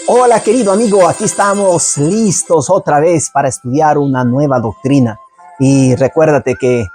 Hola querido amigo, aquí estamos listos otra vez para estudiar una nueva doctrina. Y recuérdate que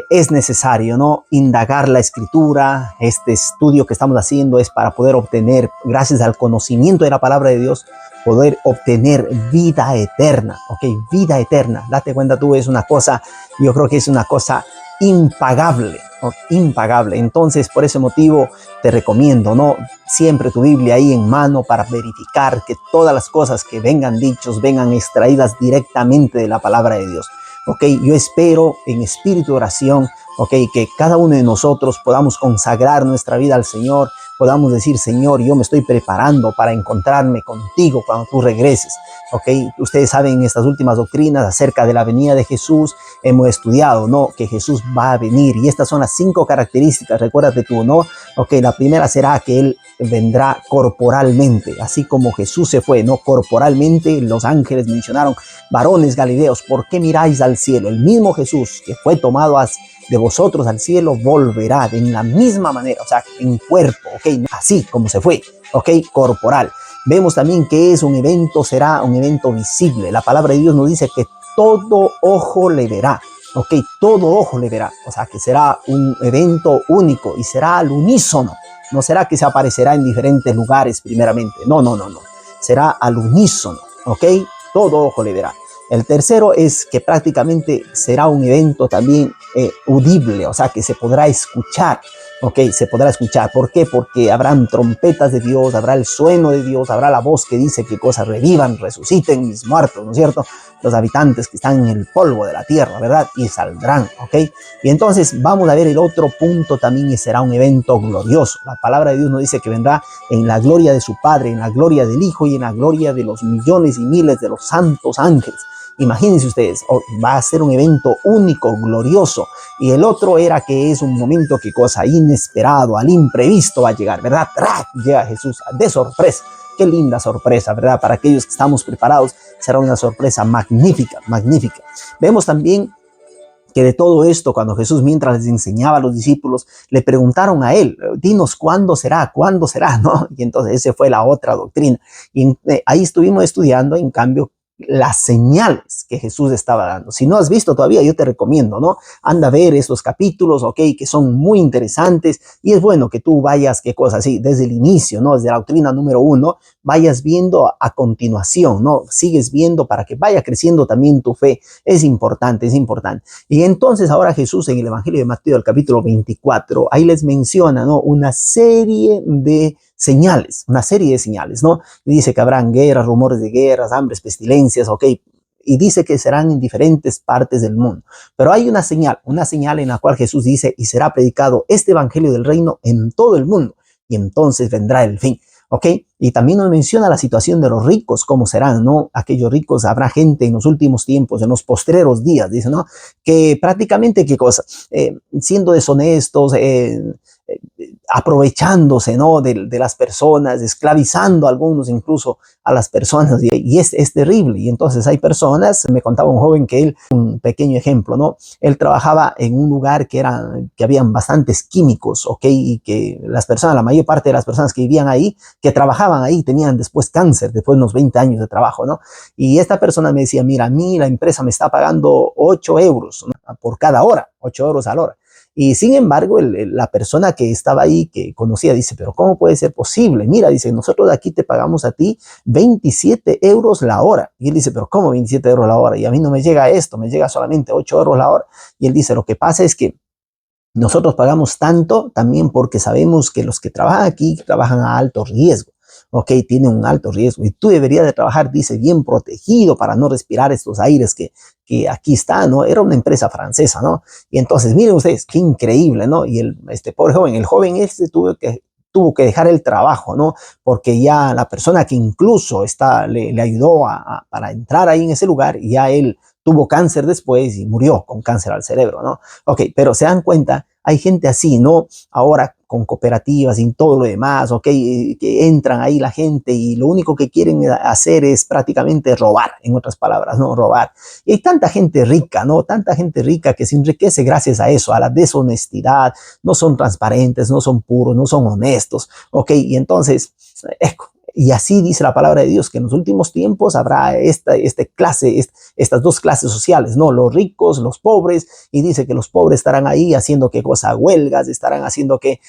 es necesario, ¿no?, indagar la escritura. Este estudio que estamos haciendo es para poder obtener, gracias al conocimiento de la palabra de Dios, poder obtener vida eterna, ¿ok? Vida eterna. Date cuenta tú, es una cosa, yo creo que es una cosa impagable, ¿no? Impagable. Entonces, por ese motivo te recomiendo, ¿no?, siempre tu Biblia ahí en mano para verificar que todas las cosas que vengan dichos vengan extraídas directamente de la palabra de Dios. Ok, yo espero en espíritu de oración, ok, que cada uno de nosotros podamos consagrar nuestra vida al Señor, podamos decir: Señor, yo me estoy preparando para encontrarme contigo cuando tú regreses. Ok, ustedes saben, en estas últimas doctrinas acerca de la venida de Jesús hemos estudiado, ¿no?, que Jesús va a venir, y estas son las 5 características, recuérdate tú, ¿no? Ok, la primera será que Él vendrá corporalmente, así como Jesús se fue, ¿no?, corporalmente. Los ángeles mencionaron: varones galileos, ¿por qué miráis al cielo? El mismo Jesús que fue tomado de vosotros al cielo volverá en la misma manera, o sea, en cuerpo, ok, así como se fue, ok, corporal. Vemos también que es un evento, será un evento visible. La palabra de Dios nos dice que todo ojo le verá, ok, todo ojo le verá, o sea, que será un evento único y será al unísono. No será que se aparecerá en diferentes lugares primeramente, no, será al unísono, ok, todo ojo le verá. El tercero es que prácticamente será un evento también audible, o sea, que se podrá escuchar, ok, se podrá escuchar. ¿Por qué? Porque habrán trompetas de Dios, habrá el sueno de Dios, habrá la voz que dice que cosas revivan, resuciten mis muertos, ¿no es cierto? Los habitantes que están en el polvo de la tierra, ¿verdad? Y saldrán, ok. Y entonces vamos a ver el otro punto también, y será un evento glorioso. La palabra de Dios nos dice que vendrá en la gloria de su Padre, en la gloria del Hijo y en la gloria de los millones y miles de los santos ángeles. Imagínense ustedes, va a ser un evento único, glorioso. Y el otro era que es un momento que cosa inesperado, al imprevisto va a llegar, ¿verdad? Llega Jesús de sorpresa. Qué linda sorpresa, ¿verdad? Para aquellos que estamos preparados, será una sorpresa magnífica, magnífica. Vemos también que de todo esto, cuando Jesús, mientras les enseñaba a los discípulos, le preguntaron a él: dinos cuándo será, ¿no? Y entonces esa fue la otra doctrina. Y ahí estuvimos estudiando, en cambio, las señales que Jesús estaba dando. Si no has visto todavía, yo te recomiendo, ¿no? Anda a ver estos capítulos, ok, que son muy interesantes, y es bueno que tú vayas, qué cosa, así, desde el inicio, ¿no? Desde la doctrina número 1, vayas viendo a continuación, ¿no? Sigues viendo para que vaya creciendo también tu fe. Es importante, es importante. Y entonces ahora Jesús, en el Evangelio de Mateo, el capítulo 24, ahí les menciona, ¿no?, una serie de señales, ¿no? Y dice que habrán guerras, rumores de guerras, hambres, pestilencias, ok, y dice que serán en diferentes partes del mundo. Pero hay una señal en la cual Jesús dice: y será predicado este evangelio del reino en todo el mundo, y entonces vendrá el fin. ¿Ok? Y también nos menciona la situación de los ricos, cómo serán, ¿no? Aquellos ricos, habrá gente en los últimos tiempos, en los postreros días, dice, ¿no?, que prácticamente, ¿qué cosa? Siendo deshonestos, aprovechándose, ¿no?, de las personas, esclavizando a algunos, incluso a las personas, y es terrible. Y entonces hay personas, me contaba un joven que él, un pequeño ejemplo, ¿no?, él trabajaba en un lugar que habían bastantes químicos, ¿ok? Y que las personas, la mayor parte de las personas que vivían ahí, que trabajaban ahí, tenían después cáncer, después de unos 20 años de trabajo, ¿no? Y esta persona me decía: mira, a mí la empresa me está pagando 8 euros, ¿no?, por cada hora, 8 euros a la hora. Y sin embargo, la persona que estaba ahí, que conocía, dice: pero ¿cómo puede ser posible? Mira, dice, nosotros de aquí te pagamos a ti 27 euros la hora. Y él dice: pero ¿cómo 27 euros la hora? Y a mí no me llega esto, me llega solamente 8 euros la hora. Y él dice: lo que pasa es que nosotros pagamos tanto también porque sabemos que los que trabajan aquí trabajan a alto riesgo. Ok, tienen un alto riesgo, y tú deberías de trabajar, dice, bien protegido para no respirar estos aires que aquí están, ¿no? Era una empresa francesa, ¿no? Y entonces, miren ustedes, qué increíble, ¿no? Y este pobre joven, el joven tuvo que dejar el trabajo, ¿no? Porque ya la persona que incluso le ayudó para entrar ahí en ese lugar, ya él tuvo cáncer después y murió con cáncer al cerebro, ¿no? Ok, pero se dan cuenta, hay gente así, ¿no? Ahora con cooperativas y todo lo demás, ¿ok? Que entran ahí la gente y lo único que quieren hacer es prácticamente robar, en otras palabras, ¿no? Robar. Y hay tanta gente rica, ¿no? Tanta gente rica que se enriquece gracias a eso, a la deshonestidad. No son transparentes, no son puros, no son honestos, ¿ok? Y entonces, Y así dice la palabra de Dios, que en los últimos tiempos habrá estas dos clases sociales, ¿no? Los ricos, los pobres, y dice que los pobres estarán ahí haciendo qué cosa, huelgas, estarán haciendo que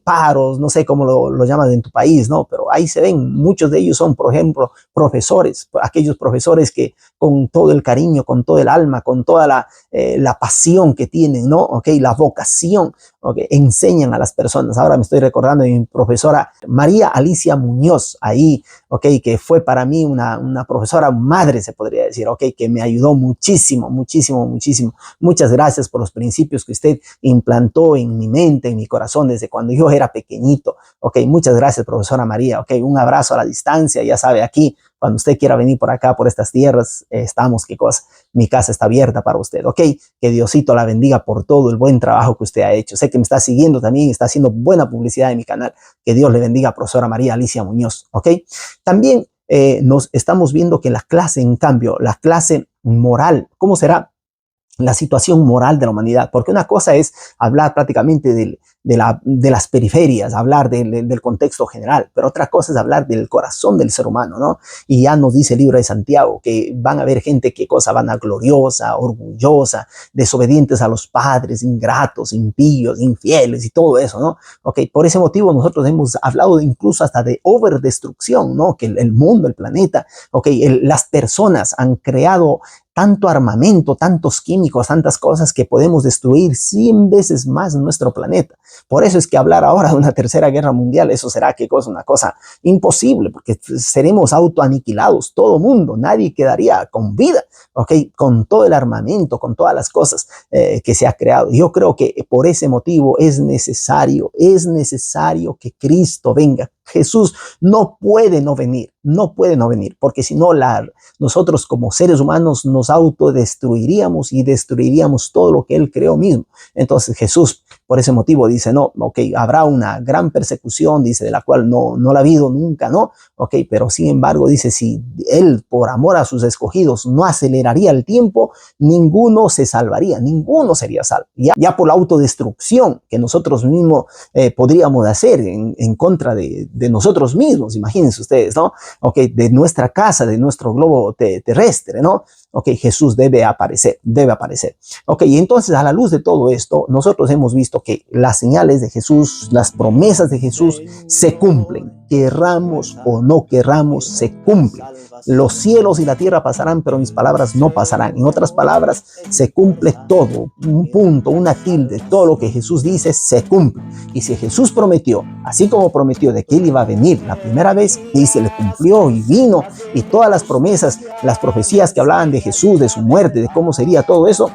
paros, no sé cómo lo llaman en tu país, ¿no? Pero ahí se ven, muchos de ellos son, por ejemplo, profesores, aquellos profesores que con todo el cariño, con todo el alma, con toda la pasión que tienen, ¿no? Ok, la vocación, okay, enseñan a las personas. Ahora me estoy recordando de mi profesora María Alicia Muñoz, ahí, ok, que fue para mí una profesora madre, se podría decir, ok, que me ayudó muchísimo, muchísimo, muchísimo. Muchas gracias por los principios que usted implantó en mi mente, en mi corazón, desde cuando yo era pequeñito. Ok, muchas gracias, profesora María. Ok, un abrazo a la distancia, ya sabe, aquí, cuando usted quiera venir por acá, por estas tierras, estamos, qué cosa, mi casa está abierta para usted, ok, que Diosito la bendiga por todo el buen trabajo que usted ha hecho. Sé que me está siguiendo también, está haciendo buena publicidad en mi canal. Que Dios le bendiga, profesora María Alicia Muñoz, ok. También nos estamos viendo que la clase, en cambio, la clase moral, ¿cómo será la situación moral de la humanidad? Porque una cosa es hablar prácticamente de las periferias, hablar del contexto general, pero otra cosa es hablar del corazón del ser humano, ¿no? Y ya nos dice el libro de Santiago que van a haber gente que cosa vanagloriosa, orgullosa, desobedientes a los padres, ingratos, impíos, infieles y todo eso, ¿no? Ok, por ese motivo nosotros hemos hablado incluso hasta de overdestrucción, ¿no? Que el mundo, el planeta, ok, las personas han creado tanto armamento, tantos químicos, tantas cosas que podemos destruir 100 veces más nuestro planeta. Por eso es que hablar ahora de una tercera guerra mundial, eso será ¿qué cosa? Una cosa imposible, porque seremos autoaniquilados, todo mundo, nadie quedaría con vida, ¿ok? Con todo el armamento, con todas las cosas que se ha creado. Yo creo que por ese motivo es necesario que Cristo venga. Jesús no puede no venir, porque si no, nosotros como seres humanos nos autodestruiríamos y destruiríamos todo lo que Él creó mismo. Entonces Jesús, por ese motivo, dice, no, ok, habrá una gran persecución, dice, de la cual no la ha habido nunca, ¿no? Ok, pero sin embargo, dice, si Él, por amor a sus escogidos, no aceleraría el tiempo, ninguno se salvaría, ninguno sería salvo. Ya por la autodestrucción que nosotros mismos podríamos hacer en contra de nosotros mismos, imagínense ustedes, ¿no? Ok, de nuestra casa, de nuestro globo terrestre, ¿no? Ok, Jesús debe aparecer. Ok, y entonces a la luz de todo esto, nosotros hemos visto que las señales de Jesús, las promesas de Jesús se cumplen. Querramos o no querramos, se cumplen. Los cielos y la tierra pasarán, pero mis palabras no pasarán. En otras palabras, se cumple todo. Un punto, una tilde, todo lo que Jesús dice se cumple. Y si Jesús prometió, así como prometió de que Él iba a venir la primera vez, y se le cumplió y vino, y todas las promesas, las profecías que hablaban de Jesús, de su muerte, de cómo sería todo eso,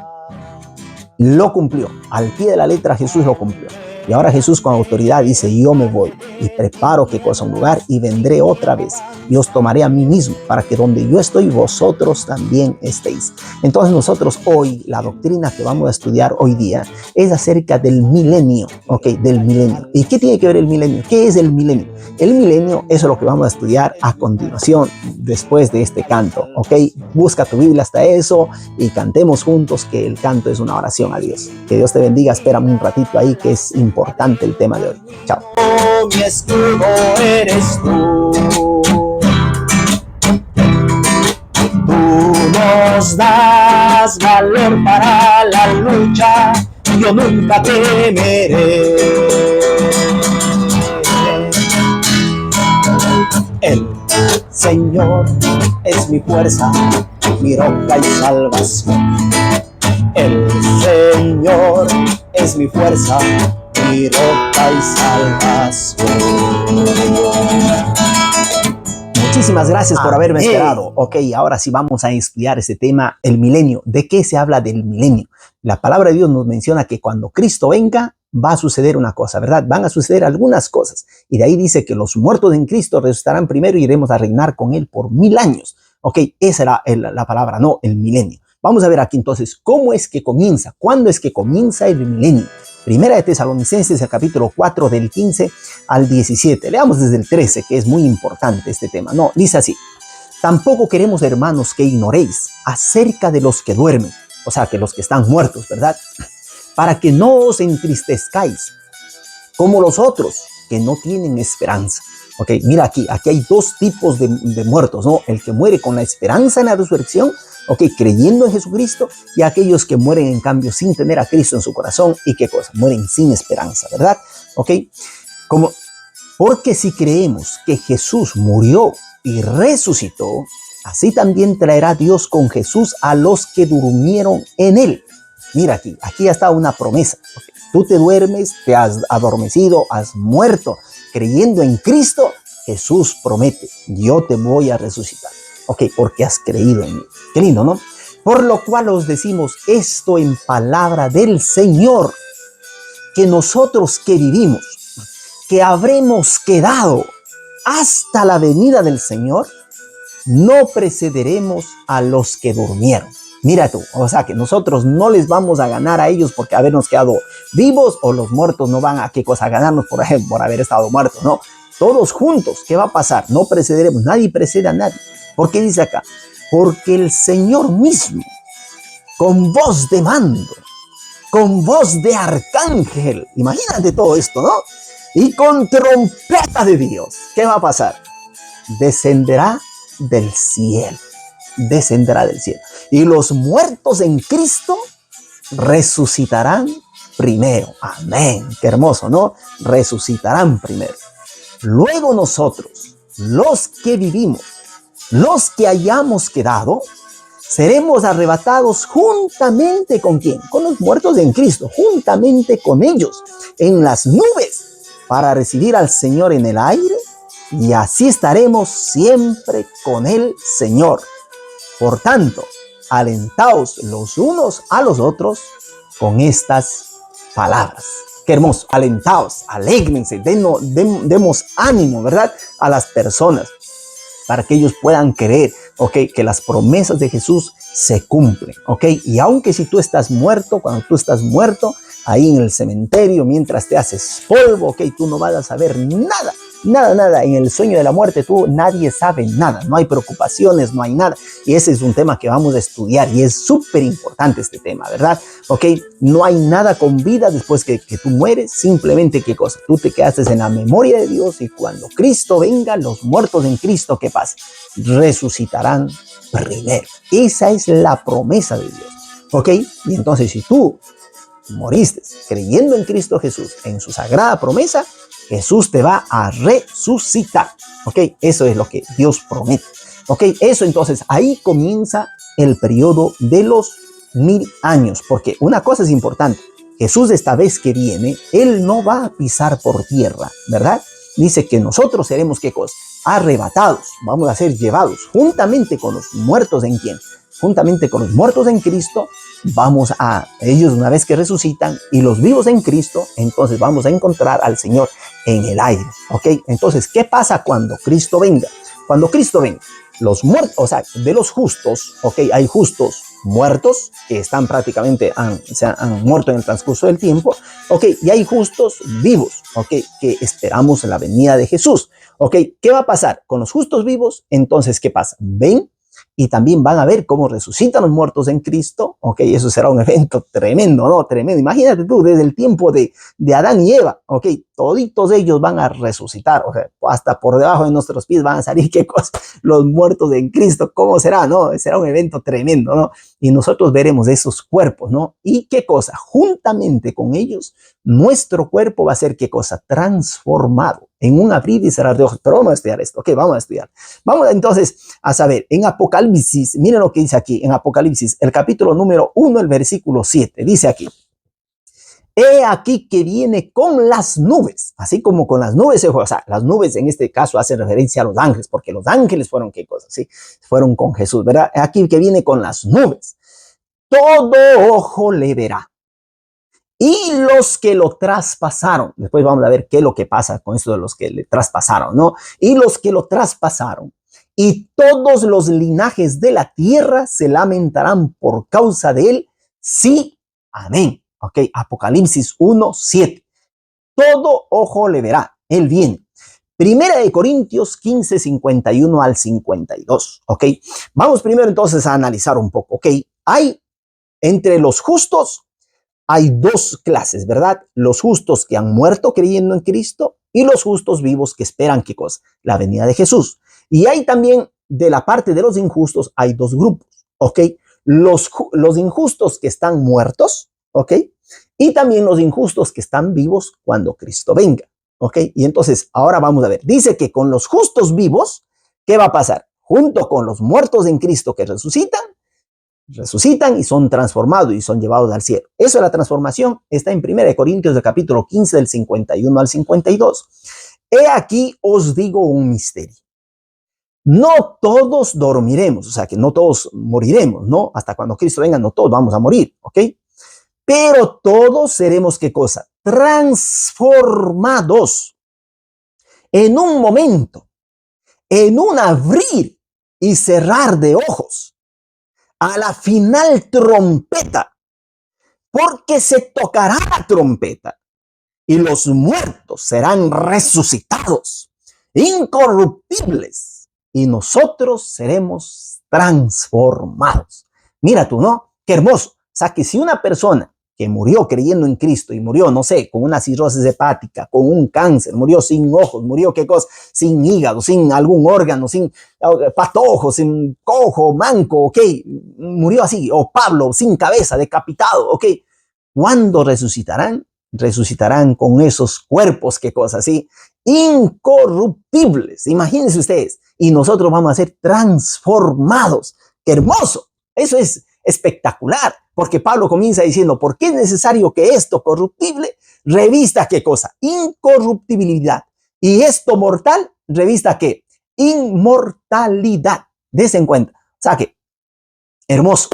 lo cumplió. Al pie de la letra Jesús lo cumplió. Y ahora Jesús con autoridad dice, yo me voy y preparo qué cosa, un lugar, y vendré otra vez y os tomaré a mí mismo para que donde yo estoy vosotros también estéis. Entonces nosotros hoy, la doctrina que vamos a estudiar hoy día es acerca del milenio, ok, del milenio. ¿Y qué tiene que ver el milenio? ¿Qué es el milenio? El milenio es lo que vamos a estudiar a continuación, después de este canto, ok. Busca tu Biblia hasta eso y cantemos juntos, que el canto es una oración a Dios. Que Dios te bendiga, espérame un ratito ahí, que es importante el tema de hoy. Chao. Mi escudo eres tú. Tú nos das valor para la lucha, yo nunca temeré. El Señor es mi fuerza, mi roca y salvación. El Señor es mi fuerza, mi roca y salvación. Muchísimas gracias por haberme esperado. Ok, ahora sí vamos a estudiar este tema, el milenio. ¿De qué se habla del milenio? La palabra de Dios nos menciona que cuando Cristo venga, va a suceder una cosa, ¿verdad? Van a suceder algunas cosas. Y de ahí dice que los muertos en Cristo resucitarán primero y iremos a reinar con Él por 1000 años. Ok, esa era la palabra, no, el milenio. Vamos a ver aquí entonces, ¿cómo es que comienza? ¿Cuándo es que comienza el milenio? Primera de Tesalonicenses, el capítulo 4, del 15 al 17. Leamos desde el 13, que es muy importante este tema. No, dice así: tampoco queremos, hermanos, que ignoréis acerca de los que duermen, o sea, que los que están muertos, ¿verdad? Para que no os entristezcáis como los otros que no tienen esperanza. Ok, mira aquí hay dos tipos de muertos, ¿no? El que muere con la esperanza en la resurrección, ok, creyendo en Jesucristo, y aquellos que mueren en cambio sin tener a Cristo en su corazón, y qué cosa, mueren sin esperanza, ¿verdad? Ok, como, porque si creemos que Jesús murió y resucitó, así también traerá Dios con Jesús a los que durmieron en él. Mira aquí está una promesa. Okay. Tú te duermes, te has adormecido, has muerto. Creyendo en Cristo, Jesús promete, yo te voy a resucitar. Ok, porque has creído en mí. Qué lindo, ¿no? Por lo cual os decimos esto en palabra del Señor, que nosotros que vivimos, que habremos quedado hasta la venida del Señor, no precederemos a los que durmieron. Mira tú, o sea que nosotros no les vamos a ganar a ellos porque habernos quedado vivos, o los muertos no van a qué cosa ganarnos por ejemplo por haber estado muertos, no. Todos juntos, ¿qué va a pasar? No precederemos, nadie precede a nadie. ¿Por qué dice acá? Porque el Señor mismo, con voz de mando, con voz de arcángel, imagínate todo esto, ¿no? Y con trompeta de Dios, ¿qué va a pasar? Descenderá del cielo, descenderá del cielo. Y los muertos en Cristo resucitarán primero. Amén. Qué hermoso, ¿no? Resucitarán primero. Luego nosotros, los que vivimos, los que hayamos quedado, seremos arrebatados juntamente ¿con quién? Con los muertos en Cristo, juntamente con ellos, en las nubes, para recibir al Señor en el aire, y así estaremos siempre con el Señor. Por tanto, alentaos los unos a los otros con estas palabras. Qué hermoso, alentaos, alégrense, demos ánimo, ¿verdad? A las personas, para que ellos puedan creer, ¿ok? Que las promesas de Jesús se cumplen, ¿ok? Y aunque si tú estás muerto, cuando tú estás muerto, ahí en el cementerio, mientras te haces polvo, ¿ok? Tú no vas a saber nada. Nada, en el sueño de la muerte nadie sabe nada, no hay preocupaciones, no hay nada, y ese es un tema que vamos a estudiar, y es súper importante este tema, ¿verdad? Ok, no hay nada con vida después que tú mueres, simplemente ¿qué cosa? Tú te quedaste en la memoria de Dios, y cuando Cristo venga, los muertos en Cristo, ¿qué pasa? Resucitarán primero. Esa es la promesa de Dios, ok, y entonces si tú moriste creyendo en Cristo Jesús, en su sagrada promesa, Jesús te va a resucitar, ¿ok? Eso es lo que Dios promete, ¿ok? Eso entonces, ahí comienza el periodo de los 1000 años, porque una cosa es importante, Jesús esta vez que viene, Él no va a pisar por tierra, ¿verdad? Dice que nosotros seremos, ¿qué cosa? Arrebatados, vamos a ser llevados juntamente con los muertos en quién? Juntamente con los muertos en Cristo, vamos a ellos una vez que resucitan, y los vivos en Cristo, entonces vamos a encontrar al Señor en el aire, ¿ok? Entonces, ¿qué pasa cuando Cristo venga? Cuando Cristo venga, los muertos, o sea, de los justos, ¿ok? Hay justos muertos que están prácticamente, han muerto en el transcurso del tiempo, ¿ok? Y hay justos vivos, ¿ok? Que esperamos la venida de Jesús, ¿ok? ¿Qué va a pasar con los justos vivos? Entonces, ¿qué pasa? Ven, y también van a ver cómo resucitan los muertos en Cristo, ok, eso será un evento tremendo, ¿no? Tremendo, imagínate tú, desde el tiempo de Adán y Eva, ok, toditos ellos van a resucitar, o sea, hasta por debajo de nuestros pies van a salir, ¿qué cosa? Los muertos en Cristo, ¿cómo será, no? Será un evento tremendo, ¿no? Y nosotros veremos esos cuerpos, ¿no? Y ¿qué cosa? Juntamente con ellos, nuestro cuerpo va a ser, ¿qué cosa? Transformado en un abrir y cerrar de ojos. Pero vamos a estudiar esto, ok, vamos a estudiar. Vamos entonces a saber, en Apocalipsis, miren lo que dice aquí, en Apocalipsis, el capítulo número 1, el versículo 7, dice aquí: he aquí que viene con las nubes, así como con las nubes, o sea, las nubes en este caso hacen referencia a los ángeles, porque los ángeles fueron, ¿qué cosa? Sí, fueron con Jesús, ¿verdad? Aquí que viene con las nubes, todo ojo le verá. Y los que lo traspasaron, después vamos a ver qué es lo que pasa con esto de los que le traspasaron, ¿no? Y los que lo traspasaron, y todos los linajes de la tierra se lamentarán por causa de él. Sí, amén. Ok, Apocalipsis 1:7. Todo ojo le verá, él viene. Primera de Corintios 15, 51 al 52. Ok, vamos primero entonces a analizar un poco. Ok, hay entre los justos, hay dos clases, ¿verdad? Los justos que han muerto creyendo en Cristo, y los justos vivos que esperan, ¿qué cosa? La venida de Jesús. Y hay también, de la parte de los injustos, hay dos grupos, ¿ok? Los injustos que están muertos, ¿ok? Y también los injustos que están vivos cuando Cristo venga, ¿ok? Y entonces, ahora vamos a ver. Dice que con los justos vivos, ¿qué va a pasar? Junto con los muertos en Cristo que resucitan y son transformados y son llevados al cielo. Eso es la transformación. Está en 1 Corintios de capítulo 15 del 51 al 52. He aquí os digo un misterio. No todos dormiremos, o sea que no todos moriremos, ¿no? Hasta cuando Cristo venga, no todos vamos a morir, ¿ok? Pero todos seremos, ¿qué cosa? Transformados en un momento, en un abrir y cerrar de ojos, a la final trompeta, porque se tocará la trompeta y los muertos serán resucitados, incorruptibles, y nosotros seremos transformados. Mira tú, ¿no? Qué hermoso. O sea, que si una persona que murió creyendo en Cristo y murió, no sé, con una cirrosis hepática, con un cáncer, murió sin ojos, murió, ¿qué cosa? Sin hígado, sin algún órgano, sin patojo, sin cojo, manco, ¿ok? Murió así. O Pablo, sin cabeza, decapitado, ¿ok? ¿Cuándo resucitarán? Resucitarán con esos cuerpos, ¿qué cosa? Así, incorruptibles. Imagínense ustedes. Y nosotros vamos a ser transformados. ¡Qué hermoso! Eso es espectacular, porque Pablo comienza diciendo, ¿por qué es necesario que esto corruptible revista qué cosa? Incorruptibilidad. Y esto mortal revista qué? Inmortalidad. Dese en cuenta. O sea que, hermoso.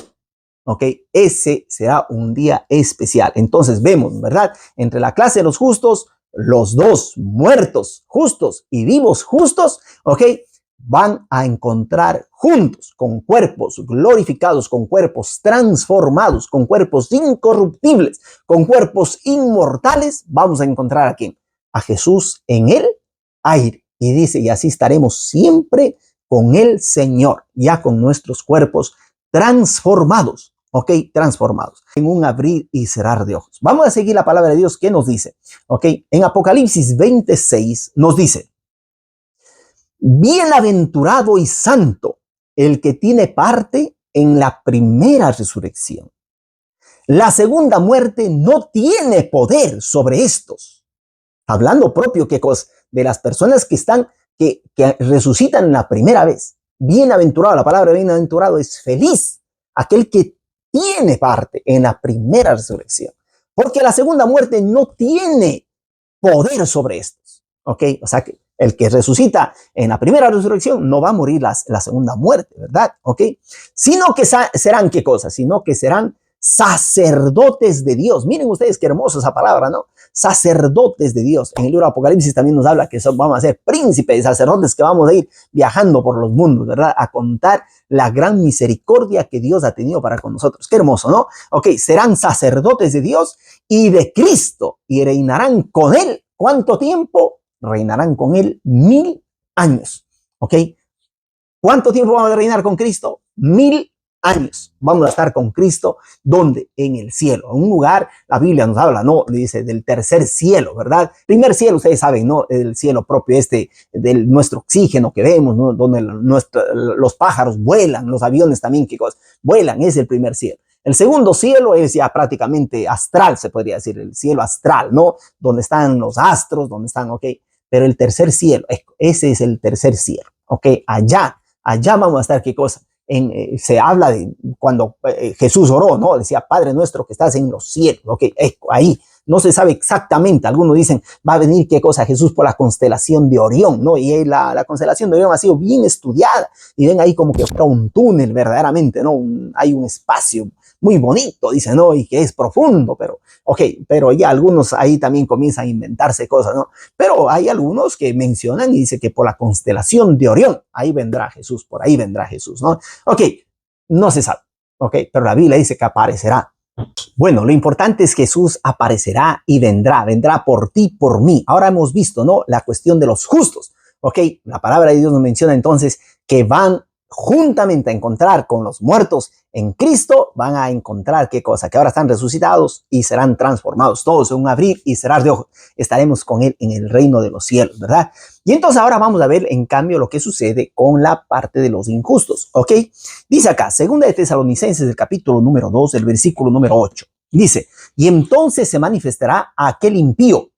¿Ok? Ese será un día especial. Entonces vemos, ¿verdad? Entre la clase de los justos, los dos muertos justos y vivos justos, ¿ok? Van a encontrar juntos, con cuerpos glorificados, con cuerpos transformados, con cuerpos incorruptibles, con cuerpos inmortales. Vamos a encontrar a quién? A Jesús en el aire. Y dice, y así estaremos siempre con el Señor, ya con nuestros cuerpos transformados. ¿Ok? Transformados. En un abrir y cerrar de ojos. Vamos a seguir la palabra de Dios. ¿Qué nos dice? ¿Ok? En Apocalipsis 26 nos dice, bienaventurado y santo el que tiene parte en la primera resurrección. La segunda muerte no tiene poder sobre estos. Hablando propio, ¿qué cosa? De las personas que están, que resucitan la primera vez. Bienaventurado, la palabra bienaventurado es feliz. Aquel que tiene parte en la primera resurrección. Porque la segunda muerte no tiene poder sobre estos. ¿Ok? O sea que el que resucita en la primera resurrección no va a morir la segunda muerte, ¿verdad? ¿Ok? Sino que serán, ¿qué cosa? Sino que serán sacerdotes de Dios. Miren ustedes qué hermosa esa palabra, ¿no? Sacerdotes de Dios. En el libro de Apocalipsis también nos habla que vamos a ser príncipes y sacerdotes que vamos a ir viajando por los mundos, ¿verdad? A contar la gran misericordia que Dios ha tenido para con nosotros. Qué hermoso, ¿no? Ok, serán sacerdotes de Dios y de Cristo y reinarán con Él. ¿Cuánto tiempo? Reinarán con Él 1000 años. ¿Ok? ¿Cuánto tiempo vamos a reinar con Cristo? 1000 años. Vamos a estar con Cristo, ¿dónde? En el cielo. En un lugar, la Biblia nos habla, ¿no? Le dice del tercer cielo, ¿verdad? Primer cielo, ustedes saben, ¿no? El cielo propio del nuestro oxígeno que vemos, ¿no? Donde los pájaros vuelan, los aviones también, ¿qué cosa? Vuelan, es el primer cielo. El segundo cielo es ya prácticamente astral, se podría decir, el cielo astral, ¿no? Donde están los astros, donde están, ¿ok? Pero el tercer cielo, ese es el tercer cielo, ¿ok? Allá vamos a estar, ¿qué cosa? Se habla de cuando Jesús oró, ¿no? Decía, Padre nuestro que estás en los cielos, ¿ok? Ahí no se sabe exactamente. Algunos dicen, va a venir, ¿qué cosa? Jesús por la constelación de Orión, ¿no? Y la constelación de Orión ha sido bien estudiada y ven ahí como que fuera un túnel verdaderamente, ¿no? Hay un espacio muy bonito, dice, ¿no? Y que es profundo, pero ya algunos ahí también comienzan a inventarse cosas, ¿no? Pero hay algunos que mencionan y dice que por la constelación de Orión, ahí vendrá Jesús, por ahí vendrá Jesús, ¿no? Ok, no se sabe, ok, pero la Biblia dice que aparecerá. Bueno, lo importante es que Jesús aparecerá y vendrá por ti, por mí. Ahora hemos visto, ¿no? La cuestión de los justos, ok, la palabra de Dios nos menciona entonces que van juntamente a encontrar con los muertos en Cristo, van a encontrar qué cosa, que ahora están resucitados y serán transformados todos en un abrir y cerrar de ojos. Estaremos con Él en el reino de los cielos, ¿verdad? Y entonces ahora vamos a ver en cambio lo que sucede con la parte de los injustos, ¿ok? Dice acá, segunda de Tesalonicenses, el capítulo número 2, el versículo número 8. Dice, y entonces se manifestará aquel impío,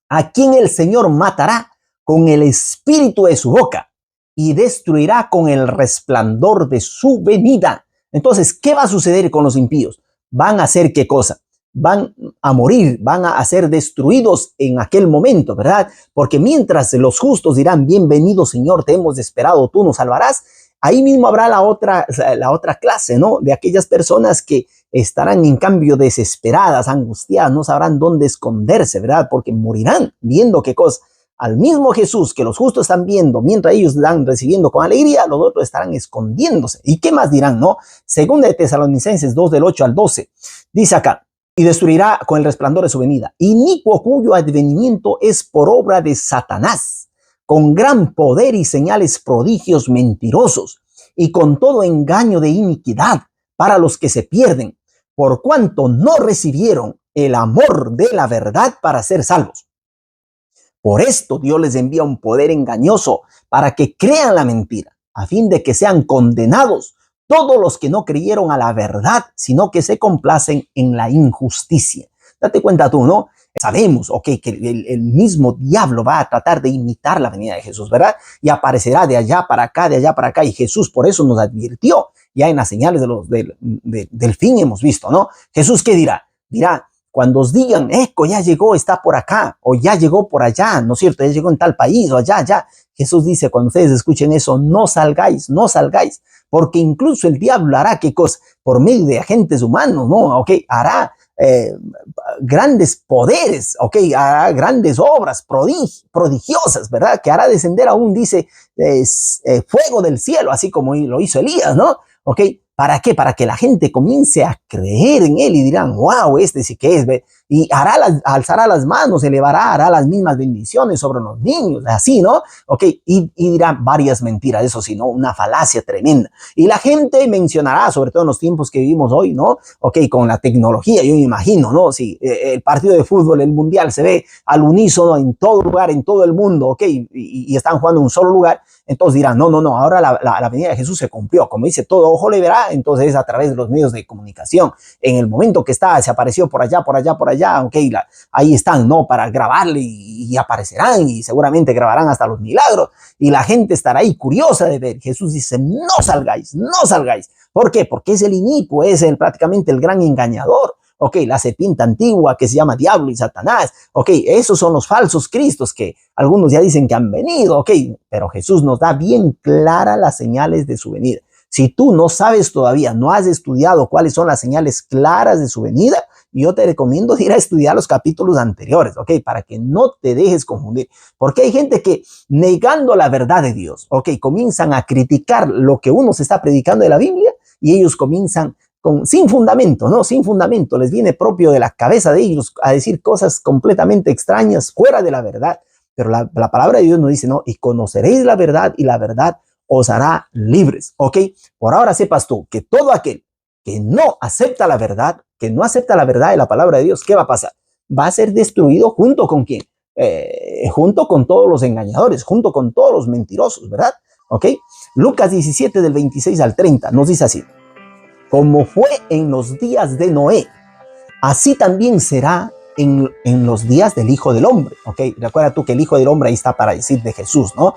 a quien el Señor matará con el espíritu de su boca y destruirá con el resplandor de su venida. Entonces, ¿qué va a suceder con los impíos? ¿Van a hacer qué cosa? Van a morir, van a ser destruidos en aquel momento, ¿verdad? Porque mientras los justos dirán, bienvenido Señor, te hemos esperado, tú nos salvarás, ahí mismo habrá la otra clase, ¿no? De aquellas personas que estarán en cambio desesperadas, angustiadas, no sabrán dónde esconderse, ¿verdad? Porque morirán viendo qué cosa. Al mismo Jesús que los justos están viendo, mientras ellos están recibiendo con alegría, los otros estarán escondiéndose. ¿Y qué más dirán, no? Segunda de Tesalonicenses 2, del 8 al 12, dice acá, y destruirá con el resplandor de su venida, inicuo cuyo advenimiento es por obra de Satanás, con gran poder y señales prodigios mentirosos, y con todo engaño de iniquidad para los que se pierden, por cuanto no recibieron el amor de la verdad para ser salvos. Por esto Dios les envía un poder engañoso para que crean la mentira, a fin de que sean condenados todos los que no creyeron a la verdad, sino que se complacen en la injusticia. Date cuenta tú, ¿no? Sabemos, que el mismo diablo va a tratar de imitar la venida de Jesús, ¿verdad? Y aparecerá de allá para acá, de allá para acá. Y Jesús por eso nos advirtió. Ya en las señales del fin hemos visto, ¿no? Jesús, ¿qué dirá? Dirá, cuando os digan, eco, ya llegó, está por acá, o ya llegó por allá, ¿no es cierto? Ya llegó en tal país, o allá. Jesús dice, cuando ustedes escuchen eso, no salgáis, porque incluso el diablo hará qué cosa, por medio de agentes humanos, ¿no? Hará grandes poderes, hará grandes obras prodigiosas, ¿verdad? Que hará descender aún, dice, fuego del cielo, así como lo hizo Elías, ¿no? ¿Para qué? Para que la gente comience a creer en él y dirán, wow, este sí que es, ¿ve? Y alzará las manos, hará las mismas bendiciones sobre los niños, así, ¿no? Y dirá varias mentiras, eso sí, ¿no? Una falacia tremenda. Y la gente mencionará, sobre todo en los tiempos que vivimos hoy, ¿no? Con la tecnología, yo me imagino, ¿no? Si el partido de fútbol, el mundial, se ve al unísono en todo lugar, en todo el mundo, y están jugando en un solo lugar, entonces dirán, no, ahora la venida de Jesús se cumplió. Como dice, todo ojo le verá, entonces es a través de los medios de comunicación. En el momento que se apareció por allá, ahí están, ¿no? Para grabarle y aparecerán y seguramente grabarán hasta los milagros y la gente estará ahí curiosa de ver. Jesús dice, no salgáis. ¿Por qué? Porque es el inicuo, prácticamente el gran engañador. La serpiente antigua que se llama diablo y Satanás. Esos son los falsos cristos que algunos ya dicen que han venido. Pero Jesús nos da bien claras las señales de su venida. Si tú no sabes todavía, no has estudiado cuáles son las señales claras de su venida, yo te recomiendo ir a estudiar los capítulos anteriores, para que no te dejes confundir. Porque hay gente que negando la verdad de Dios, comienzan a criticar lo que uno se está predicando de la Biblia y ellos comienzan sin fundamento, ¿no? Sin fundamento, les viene propio de la cabeza de ellos a decir cosas completamente extrañas, fuera de la verdad. Pero la palabra de Dios nos dice, no, y conoceréis la verdad y la verdad os hará libres, Por ahora sepas tú que todo aquel que no acepta la verdad, de la palabra de Dios, ¿qué va a pasar? Va a ser destruido junto con ¿quién? Junto con todos los engañadores, junto con todos los mentirosos, ¿verdad? Lucas 17 del 26 al 30 nos dice así, como fue en los días de Noé, así también será en los días del Hijo del Hombre, Recuerda tú que el Hijo del Hombre ahí está para decir de Jesús, ¿no?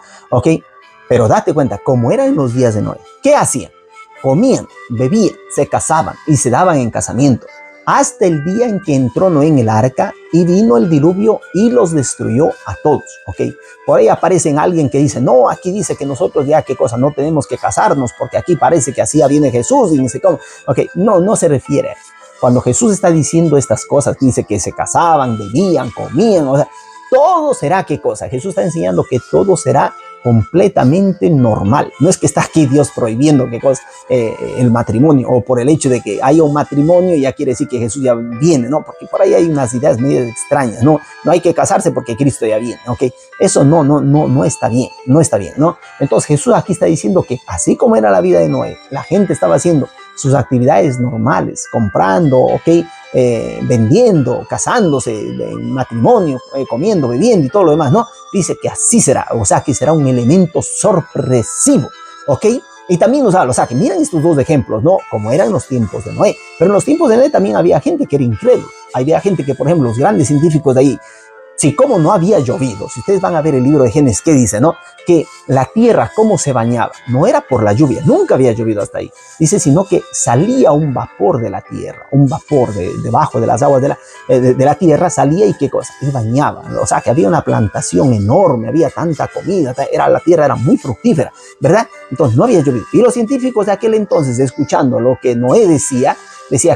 Pero date cuenta, como era en los días de Noé, ¿qué hacían? Comían, bebían, se casaban y se daban en casamiento, hasta el día en que entró Noé en el arca y vino el diluvio y los destruyó a todos, Por ahí aparece alguien que dice, no, aquí dice que nosotros ya qué cosa, no tenemos que casarnos porque aquí parece que así viene Jesús y dice cómo, no se refiere a eso. Cuando Jesús está diciendo estas cosas, dice que se casaban, bebían, comían, todo será qué cosa. Jesús está enseñando que todo será completamente normal. No es que está aquí Dios prohibiendo que el matrimonio, o por el hecho de que haya un matrimonio ya quiere decir que Jesús ya viene, ¿no? Porque por ahí hay unas ideas medio extrañas, ¿no? No hay que casarse porque Cristo ya viene, ¿ok? Eso no está bien, no está bien, ¿no? Entonces Jesús aquí está diciendo que así como era la vida de Noé, la gente estaba haciendo sus actividades normales, comprando, ¿ok? Vendiendo, casándose, en matrimonio, comiendo, bebiendo y todo lo demás, ¿no? Dice que así será, o sea, que será un elemento sorpresivo, ¿ok? Y también nos habla, o sea, que miren estos dos ejemplos, ¿no? Como eran los tiempos de Noé. Pero en los tiempos de Noé también había gente que era incrédula. Había gente que, por ejemplo, los grandes científicos de ahí, si como no había llovido, si ustedes van a ver el libro de Génesis, ¿qué dice, no? Que la tierra, cómo se bañaba, no era por la lluvia, nunca había llovido hasta ahí. Dice, sino que salía un vapor de la tierra, un vapor debajo de las aguas de la tierra, salía y qué cosa, y bañaba. O sea, que había una plantación enorme, había tanta comida, la tierra era muy fructífera, ¿verdad? Entonces no había llovido. Y los científicos de aquel entonces, escuchando lo que Noé decía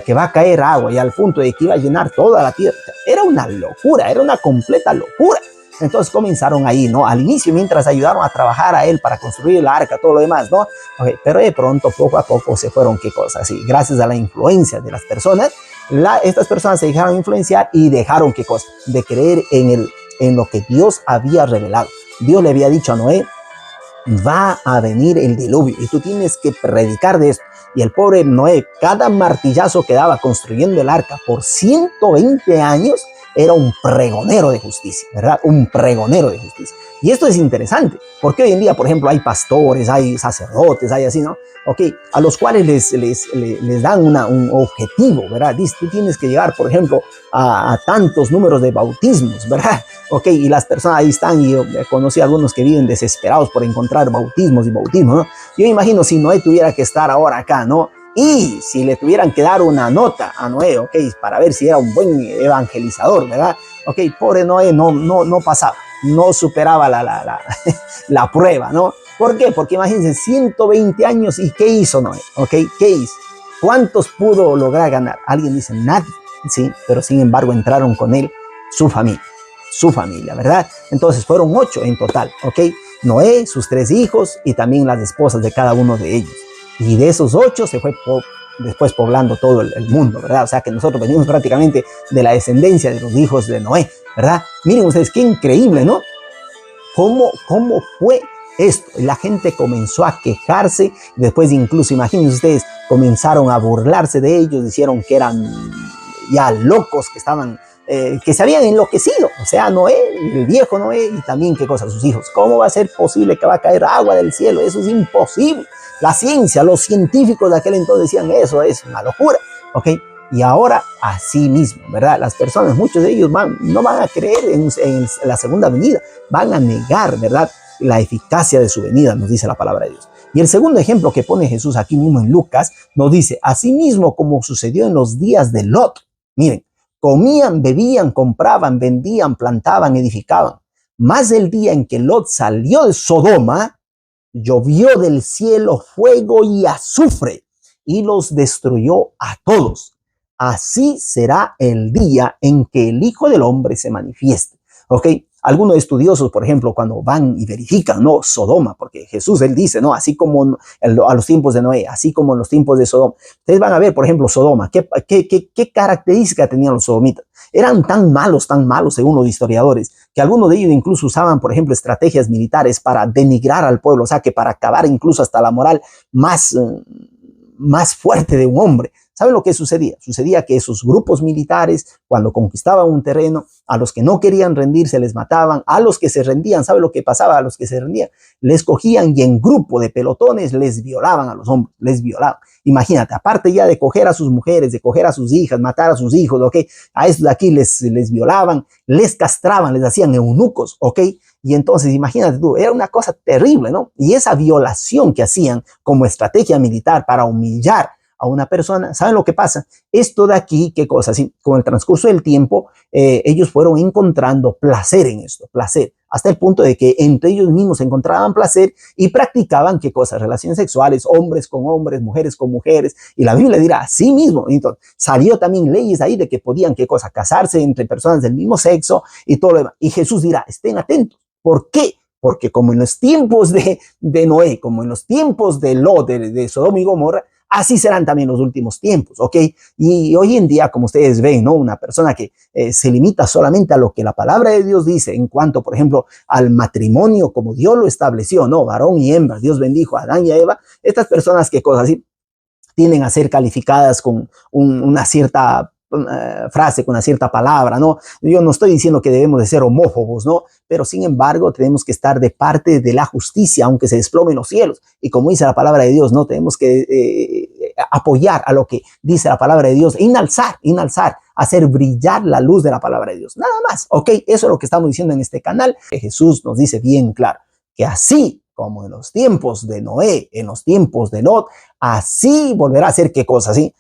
que va a caer agua y al punto de que iba a llenar toda la tierra. Era una locura, era una completa locura. Entonces comenzaron ahí, ¿no? Al inicio, mientras ayudaron a trabajar a él para construir el arca, todo lo demás, ¿no? Okay, pero de pronto, poco a poco, se fueron, ¿qué cosas? Sí, gracias a la influencia de las personas, estas personas se dejaron influenciar y dejaron, ¿qué cosa? De creer en lo que Dios había revelado. Dios le había dicho a Noé, va a venir el diluvio y tú tienes que predicar de esto. Y el pobre Noé, cada martillazo que daba construyendo el arca por 120 años, era un pregonero de justicia, ¿verdad? Un pregonero de justicia. Y esto es interesante, porque hoy en día, por ejemplo, hay pastores, hay sacerdotes, hay así, ¿no? Ok, a los cuales les dan un objetivo, ¿verdad? Dice, tú tienes que llegar, por ejemplo, a tantos números de bautismos, ¿verdad? Ok, y las personas ahí están, y yo conocí a algunos que viven desesperados por encontrar bautismos y bautismos, ¿no? Yo imagino si Noé tuviera que estar ahora acá, ¿no? Y si le tuvieran que dar una nota a Noé, ok, para ver si era un buen evangelizador, ¿verdad? Ok, pobre Noé no pasaba, no superaba la prueba, ¿no? ¿Por qué? Porque imagínense, 120 años, ¿y qué hizo Noé? Ok, ¿qué hizo? ¿Cuántos pudo lograr ganar? Alguien dice, nadie, sí, pero sin embargo entraron con él su familia, ¿verdad? Entonces fueron 8 en total, ¿ok? Noé, sus 3 hijos y también las esposas de cada uno de ellos. Y de esos 8 se fue después poblando todo el mundo, ¿verdad? O sea que nosotros venimos prácticamente de la descendencia de los hijos de Noé, ¿verdad? Miren ustedes, qué increíble, ¿no? ¿Cómo fue esto? La gente comenzó a quejarse, después incluso, imagínense ustedes, comenzaron a burlarse de ellos, dijeron que eran ya locos, que se habían enloquecido, o sea, Noé, el viejo Noé, y también, ¿qué cosa? Sus hijos. ¿Cómo va a ser posible que va a caer agua del cielo? Eso es imposible. La ciencia, los científicos de aquel entonces decían, eso es una locura, ¿ok? Y ahora, así mismo, ¿verdad? Las personas, muchos de ellos no van a creer en la segunda venida, van a negar, ¿verdad?, la eficacia de su venida, nos dice la palabra de Dios. Y el segundo ejemplo que pone Jesús aquí mismo en Lucas, nos dice, así mismo como sucedió en los días de Lot. Miren, comían, bebían, compraban, vendían, plantaban, edificaban. Más el día en que Lot salió de Sodoma, llovió del cielo fuego y azufre y los destruyó a todos. Así será el día en que el Hijo del Hombre se manifieste. ¿Ok? Algunos estudiosos, por ejemplo, cuando van y verifican, ¿no?, Sodoma, porque Jesús, él dice, ¿no?, así como a los tiempos de Noé, así como en los tiempos de Sodoma. Ustedes van a ver, por ejemplo, Sodoma. ¿Qué características tenían los sodomitas? Eran tan malos, según los historiadores, que algunos de ellos incluso usaban, por ejemplo, estrategias militares para denigrar al pueblo, o sea, que para acabar incluso hasta la moral más fuerte de un hombre. ¿Saben lo que sucedía? Sucedía que esos grupos militares, cuando conquistaban un terreno, a los que no querían rendirse les mataban, a los que se rendían, ¿saben lo que pasaba? A los que se rendían, les cogían y en grupo de pelotones les violaban a los hombres, les violaban. Imagínate, aparte ya de coger a sus mujeres, de coger a sus hijas, matar a sus hijos, ¿ok? A estos de aquí les violaban, les castraban, les hacían eunucos, ¿ok? Y entonces, imagínate tú, era una cosa terrible, ¿no? Y esa violación que hacían como estrategia militar para humillar a una persona, ¿saben lo que pasa? Esto de aquí, ¿qué cosa? Sí, con el transcurso del tiempo, ellos fueron encontrando placer en esto, placer, hasta el punto de que entre ellos mismos encontraban placer y practicaban, ¿qué cosa? Relaciones sexuales, hombres con hombres, mujeres con mujeres, y la Biblia dirá así mismo. Entonces, salió también leyes ahí de que podían, ¿qué cosa? Casarse entre personas del mismo sexo y todo lo demás. Y Jesús dirá, estén atentos. ¿Por qué? Porque como en los tiempos de Noé, como en los tiempos de Lot, de Sodoma y Gomorra, así serán también los últimos tiempos, ¿ok? Y hoy en día, como ustedes ven, ¿no? Una persona que se limita solamente a lo que la palabra de Dios dice en cuanto, por ejemplo, al matrimonio como Dios lo estableció, ¿no? Varón y hembra, Dios bendijo a Adán y a Eva. Estas personas, ¿qué cosas así? Tienden a ser calificadas con una cierta frase, con una cierta palabra, ¿no? Yo no estoy diciendo que debemos de ser homófobos, ¿no? Pero sin embargo tenemos que estar de parte de la justicia, aunque se desplomen los cielos. Y como dice la palabra de Dios, ¿no? Tenemos que apoyar a lo que dice la palabra de Dios, enalzar, hacer brillar la luz de la palabra de Dios. Nada más, ¿ok? Eso es lo que estamos diciendo en este canal. Jesús nos dice bien claro que así como en los tiempos de Noé, en los tiempos de Lot, así volverá a ser, ¿qué cosa? ¿Sí?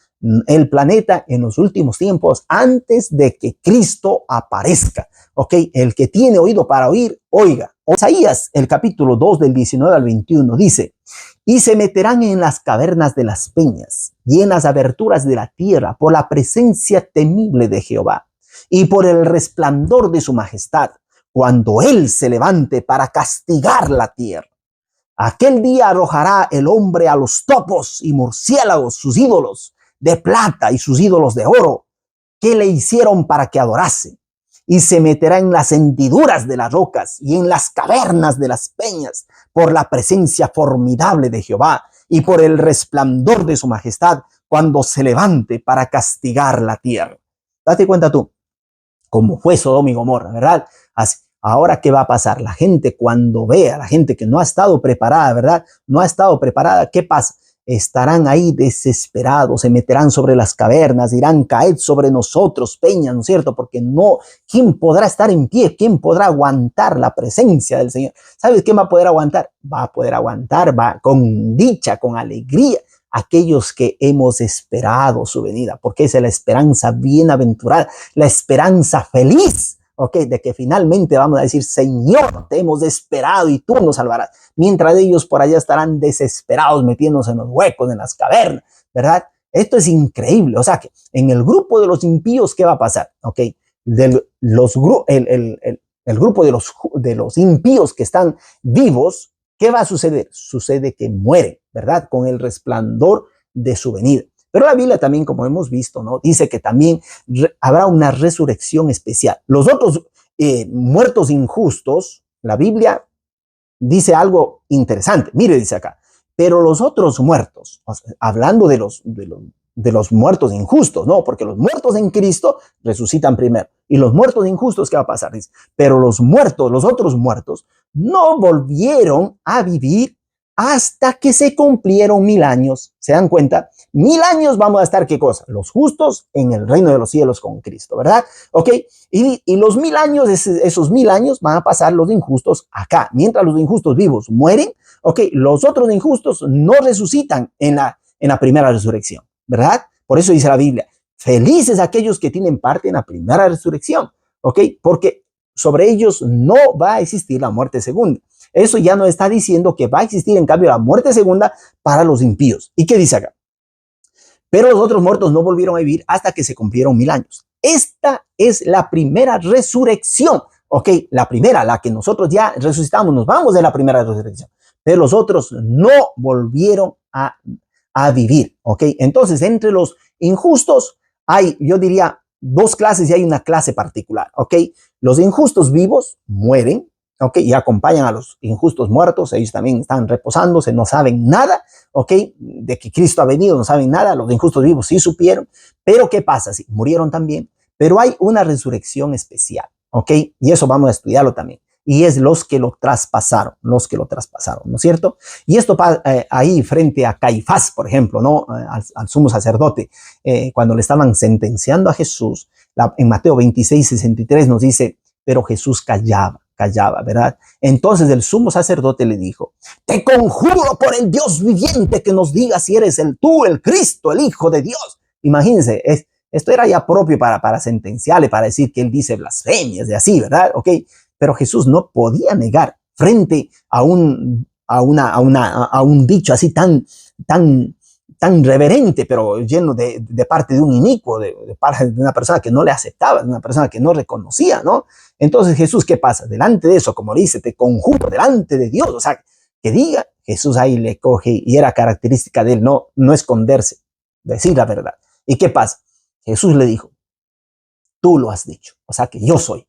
El planeta en los últimos tiempos, antes de que Cristo aparezca. ¿Ok? El que tiene oído para oír, oiga. Isaías, el capítulo 2 del 19 al 21 dice: y se meterán en las cavernas de las peñas y en las aberturas de la tierra por la presencia temible de Jehová y por el resplandor de su majestad, cuando él se levante para castigar la tierra. Aquel día arrojará el hombre a los topos y murciélagos, sus ídolos de plata y sus ídolos de oro, que le hicieron para que adorase. Y se meterá en las hendiduras de las rocas y en las cavernas de las peñas, por la presencia formidable de Jehová y por el resplandor de su majestad, cuando se levante para castigar la tierra. Date cuenta tú, como fue Sodoma y Gomorra, ¿verdad? Así. Ahora, ¿qué va a pasar? La gente cuando vea, la gente que no ha estado preparada, ¿verdad? No ha estado preparada, ¿qué pasa? Estarán ahí desesperados, se meterán sobre las cavernas, dirán: caed sobre nosotros, peña, ¿no es cierto? Porque no, ¿quién podrá estar en pie? ¿Quién podrá aguantar la presencia del Señor? ¿Sabes quién va a poder aguantar? Va a poder aguantar, va con dicha, con alegría, aquellos que hemos esperado su venida, porque esa es la esperanza bienaventurada, la esperanza feliz. ¿Ok? De que finalmente vamos a decir: Señor, te hemos esperado y tú nos salvarás. Mientras ellos por allá estarán desesperados, metiéndose en los huecos, en las cavernas, ¿verdad? Esto es increíble. O sea que en el grupo de los impíos, ¿qué va a pasar? ¿Ok? El grupo de los impíos que están vivos, ¿qué va a suceder? Sucede que mueren, ¿verdad? Con el resplandor de su venida. Pero la Biblia también, como hemos visto, ¿no? Dice que también habrá una resurrección especial. Los otros muertos injustos, la Biblia dice algo interesante. Mire, dice acá: pero los otros muertos, o sea, hablando de los muertos injustos, ¿no? Porque los muertos en Cristo resucitan primero. Y los muertos injustos, ¿qué va a pasar? Dice: pero los otros muertos, no volvieron a vivir hasta que se cumplieron 1000 años. ¿Se dan cuenta? 1000 años vamos a estar, ¿qué cosa? Los justos en el reino de los cielos con Cristo, ¿verdad? ¿Ok? Y los 1000 años, esos 1000 años van a pasar los injustos acá. Mientras los injustos vivos mueren, ¿ok? Los otros injustos no resucitan en la primera resurrección, ¿verdad? Por eso dice la Biblia: felices aquellos que tienen parte en la primera resurrección, ¿ok? Porque sobre ellos no va a existir la muerte segunda. Eso ya no está diciendo que va a existir, en cambio, la muerte segunda para los impíos. ¿Y qué dice acá? Pero los otros muertos no volvieron a vivir hasta que se cumplieron 1000 años. Esta es la primera resurrección. Ok, la primera, la que nosotros ya resucitamos, nos vamos de la primera resurrección. Pero los otros no volvieron a vivir. Ok, entonces entre los injustos hay, yo diría, dos clases y hay una clase particular. Ok, los injustos vivos mueren. ¿Ok? Y acompañan a los injustos muertos, ellos también están reposándose, no saben nada, ¿ok? De que Cristo ha venido, no saben nada, los injustos vivos sí supieron, pero ¿qué pasa? Sí, murieron también, pero hay una resurrección especial, ¿ok? Y eso vamos a estudiarlo también, y es los que lo traspasaron, ¿no es cierto? Y esto ahí frente a Caifás, por ejemplo, ¿no? Al sumo sacerdote, cuando le estaban sentenciando a Jesús, en Mateo 26:63 nos dice: pero Jesús callaba, ¿verdad? Entonces el sumo sacerdote le dijo: te conjuro por el Dios viviente que nos digas si eres tú, el Cristo, el Hijo de Dios. Imagínense, esto era ya propio para sentenciarle, para decir que él dice blasfemias y así, ¿verdad? Ok, pero Jesús no podía negar frente a un dicho así tan tan reverente, pero lleno de parte de un inicuo, de parte de una persona que no le aceptaba, de una persona que no reconocía, ¿no? Entonces Jesús, ¿qué pasa? Delante de eso, como le dice, te conjuro delante de Dios, o sea, que diga, Jesús ahí le coge, y era característica de él, no esconderse, decir la verdad. ¿Y qué pasa? Jesús le dijo, tú lo has dicho, o sea que yo soy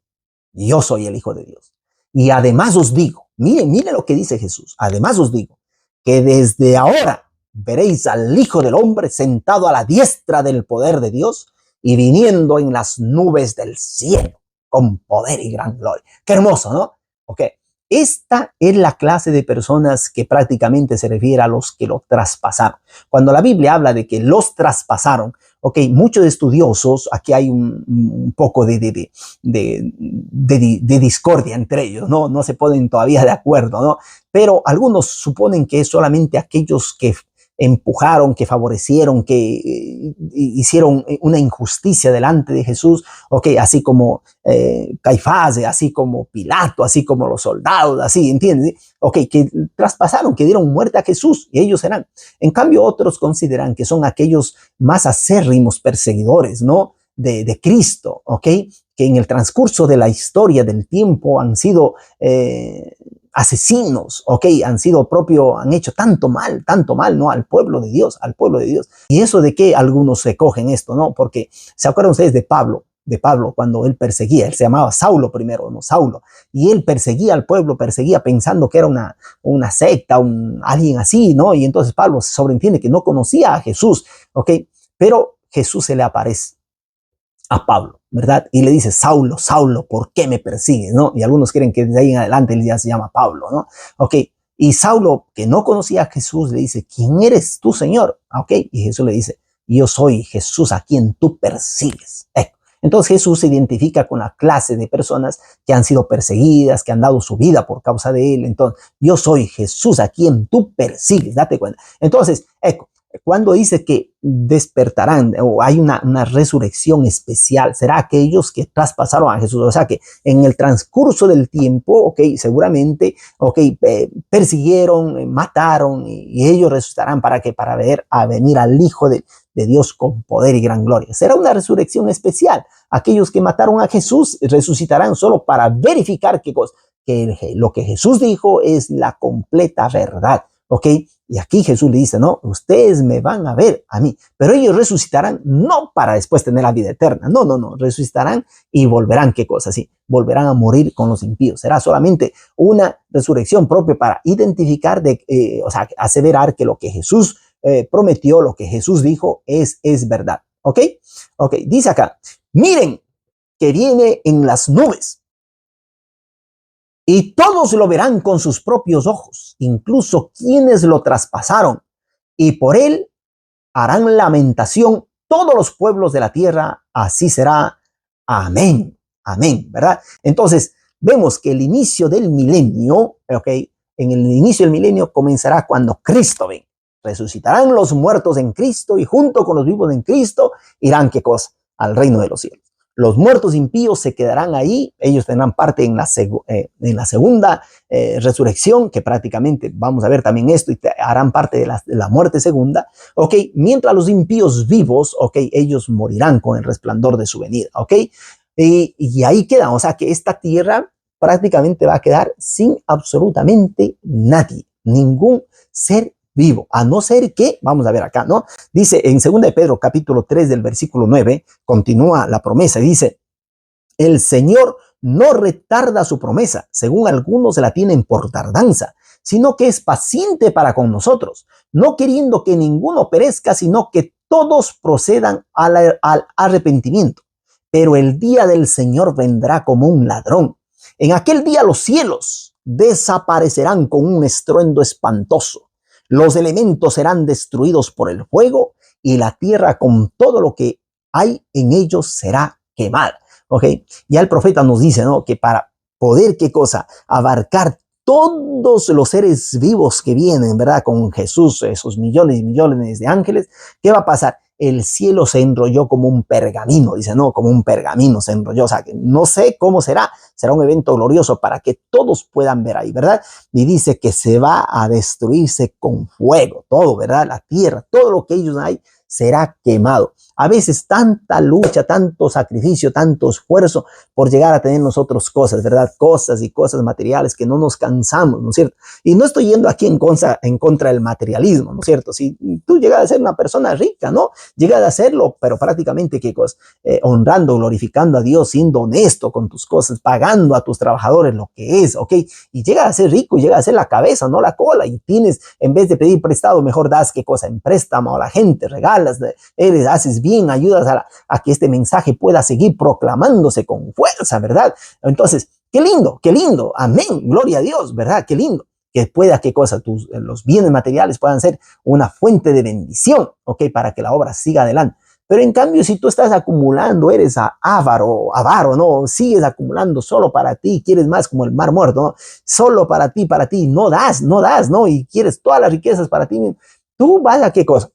el Hijo de Dios. Y además os digo, mire lo que dice Jesús, además os digo, que desde ahora veréis al Hijo del Hombre sentado a la diestra del poder de Dios y viniendo en las nubes del cielo con poder y gran gloria. Qué hermoso, ¿no? Ok, esta es la clase de personas que prácticamente se refiere a los que lo traspasaron. Cuando la Biblia habla de que los traspasaron, ok, muchos estudiosos, aquí hay un poco de discordia entre ellos, ¿no? No se ponen todavía de acuerdo, ¿no? Pero algunos suponen que es solamente aquellos que empujaron, que favorecieron, que hicieron una injusticia delante de Jesús, ok, así como Caifás, así como Pilato, así como los soldados, así, ¿entiendes? Ok, que traspasaron, que dieron muerte a Jesús, y ellos serán. En cambio, otros consideran que son aquellos más acérrimos perseguidores, ¿no? De Cristo, ¿ok? Que en el transcurso de la historia del tiempo han sido asesinos, ¿ok? Han hecho tanto mal, ¿no? Al pueblo de Dios. Y eso de que algunos se cogen esto, ¿no? Porque ¿se acuerdan ustedes de Pablo? Cuando él perseguía, él se llamaba Saulo primero, ¿no? Saulo, y él perseguía al pueblo, pensando que era una secta, alguien así, ¿no? Y entonces Pablo se sobreentiende que no conocía a Jesús, ¿ok? Pero Jesús se le aparece a Pablo, ¿verdad? Y le dice, Saulo, Saulo, ¿por qué me persigues? ¿No? Y algunos creen que de ahí en adelante él ya se llama Pablo, ¿no? Ok, y Saulo, que no conocía a Jesús, le dice, ¿quién eres tú, Señor? Ok, y Jesús le dice, yo soy Jesús a quien tú persigues. Entonces Jesús se identifica con la clase de personas que han sido perseguidas, que han dado su vida por causa de él. Entonces, yo soy Jesús a quien tú persigues, date cuenta. Entonces, cuando dice que despertarán o hay una resurrección especial, será aquellos que traspasaron a Jesús. O sea que en el transcurso del tiempo, ok, seguramente, ok, persiguieron, mataron y ellos resucitarán para ver a venir al Hijo de Dios con poder y gran gloria. Será una resurrección especial. Aquellos que mataron a Jesús resucitarán solo para verificar que lo que Jesús dijo es la completa verdad. ¿Ok? Y aquí Jesús le dice, no, ustedes me van a ver a mí, pero ellos resucitarán no para después tener la vida eterna, no, resucitarán y volverán, ¿qué cosa? Sí, volverán a morir con los impíos. Será solamente una resurrección propia para identificar, o sea, aseverar que lo que Jesús prometió, lo que Jesús dijo es verdad. ¿Ok? Ok, dice acá, miren que viene en las nubes. Y todos lo verán con sus propios ojos, incluso quienes lo traspasaron, y por él harán lamentación todos los pueblos de la tierra, así será. Amén, amén, ¿verdad? Entonces, vemos que el inicio del milenio, ¿ok? En el inicio del milenio comenzará cuando Cristo venga. Resucitarán los muertos en Cristo y junto con los vivos en Cristo irán, ¿qué cosa? Al reino de los cielos. Los muertos impíos se quedarán ahí, ellos tendrán parte en la segunda resurrección, que prácticamente vamos a ver también esto, y harán parte de la muerte segunda, ¿ok? Mientras los impíos vivos, ¿ok? Ellos morirán con el resplandor de su venida, ¿ok? Y ahí quedan, o sea que esta tierra prácticamente va a quedar sin absolutamente nadie, ningún ser vivo, a no ser que, vamos a ver acá, ¿no? Dice en 2 de Pedro capítulo 3 del versículo 9, continúa la promesa y dice, el Señor no retarda su promesa, según algunos la tienen por tardanza, sino que es paciente para con nosotros, no queriendo que ninguno perezca, sino que todos procedan al arrepentimiento. Pero el día del Señor vendrá como un ladrón. En aquel día los cielos desaparecerán con un estruendo espantoso. Los elementos serán destruidos por el fuego y la tierra con todo lo que hay en ellos será quemada. ¿Ok? Ya el profeta nos dice, ¿no? Que para poder, ¿qué cosa? Abarcar todos los seres vivos que vienen, ¿verdad? Con Jesús, esos millones y millones de ángeles, ¿qué va a pasar? el cielo se enrolló como un pergamino, dice, no, como un pergamino se enrolló, o sea, que no sé cómo será un evento glorioso para que todos puedan ver ahí, ¿verdad? Y dice que se va a destruirse con fuego, todo, ¿verdad? La tierra, todo lo que ellos hay será quemado. A veces tanta lucha, tanto sacrificio, tanto esfuerzo por llegar a tener nosotros cosas, ¿verdad? Cosas y cosas materiales que no nos cansamos, ¿no es cierto? Y no estoy yendo aquí en contra del materialismo, ¿no es cierto? Si tú llegas a ser una persona rica, ¿no? Llegas a hacerlo, pero prácticamente, ¿qué cosa? Honrando, glorificando a Dios, siendo honesto con tus cosas, pagando a tus trabajadores lo que es, ¿ok? Y llegas a ser rico, llegas a ser la cabeza, no la cola, y tienes, en vez de pedir prestado, mejor das, ¿qué cosa? En préstamo a la gente, regalas, haces bien, ayudas a que este mensaje pueda seguir proclamándose con fuerza, ¿verdad? Entonces, qué lindo, amén, gloria a Dios, ¿verdad? Qué lindo. Que pueda, qué cosa, los bienes materiales puedan ser una fuente de bendición, ¿ok? Para que la obra siga adelante. Pero en cambio, si tú estás acumulando, eres avaro, ¿no? Sigues acumulando solo para ti, quieres más como el mar muerto, ¿no? Solo para ti, no das, ¿no? Y quieres todas las riquezas para ti, tú vas a qué cosa.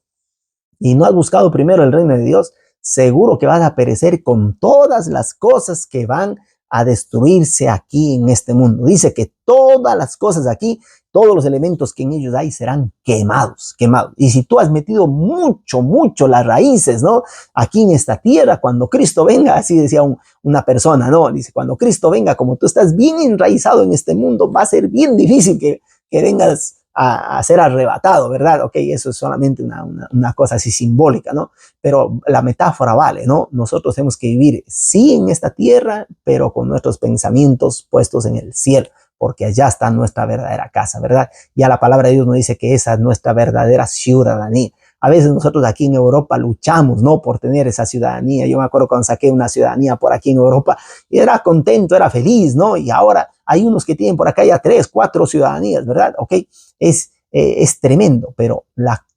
Y no has buscado primero el reino de Dios, seguro que vas a perecer con todas las cosas que van a destruirse aquí en este mundo. Dice que todas las cosas aquí, todos los elementos que en ellos hay serán quemados. Y si tú has metido mucho las raíces, ¿no? Aquí en esta tierra, cuando Cristo venga, así decía una persona, ¿no? Dice, cuando Cristo venga, como tú estás bien enraizado en este mundo, va a ser bien difícil que vengas a ser arrebatado, ¿verdad? Ok, eso es solamente una cosa así simbólica, ¿no? Pero la metáfora vale, ¿no? Nosotros tenemos que vivir, sí, en esta tierra, pero con nuestros pensamientos puestos en el cielo, porque allá está nuestra verdadera casa, ¿verdad? Ya la palabra de Dios nos dice que esa es nuestra verdadera ciudadanía. A veces nosotros aquí en Europa luchamos, ¿no? Por tener esa ciudadanía. Yo me acuerdo cuando saqué una ciudadanía por aquí en Europa y era contento, era feliz, ¿no? Y ahora hay unos que tienen por acá ya 3, 4 ciudadanías, ¿verdad? Ok, es tremendo, pero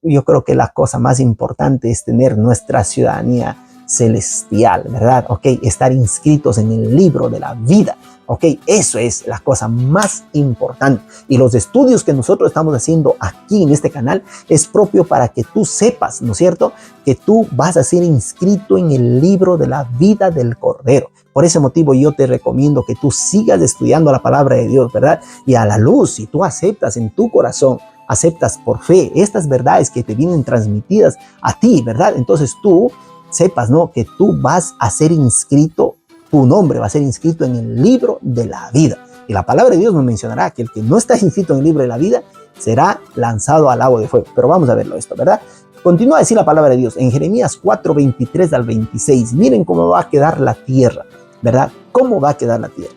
yo creo que la cosa más importante es tener nuestra ciudadanía celestial, ¿verdad? Ok, estar inscritos en el libro de la vida. Ok, eso es la cosa más importante. Y los estudios que nosotros estamos haciendo aquí en este canal es propio para que tú sepas, ¿no es cierto? Que tú vas a ser inscrito en el libro de la vida del Cordero. Por ese motivo yo te recomiendo que tú sigas estudiando la palabra de Dios, ¿verdad? Y a la luz, si tú aceptas en tu corazón, aceptas por fe estas verdades que te vienen transmitidas a ti, ¿verdad? Entonces tú sepas, ¿no? Que tú vas a ser inscrito, tu nombre va a ser inscrito en el libro de la vida. Y la palabra de Dios nos mencionará que el que no está inscrito en el libro de la vida será lanzado al lago de fuego. Pero vamos a verlo esto, ¿verdad? Continúa a decir la palabra de Dios en Jeremías 4, 23 al 26. Miren cómo va a quedar la tierra, ¿verdad? ¿Cómo va a quedar la tierra?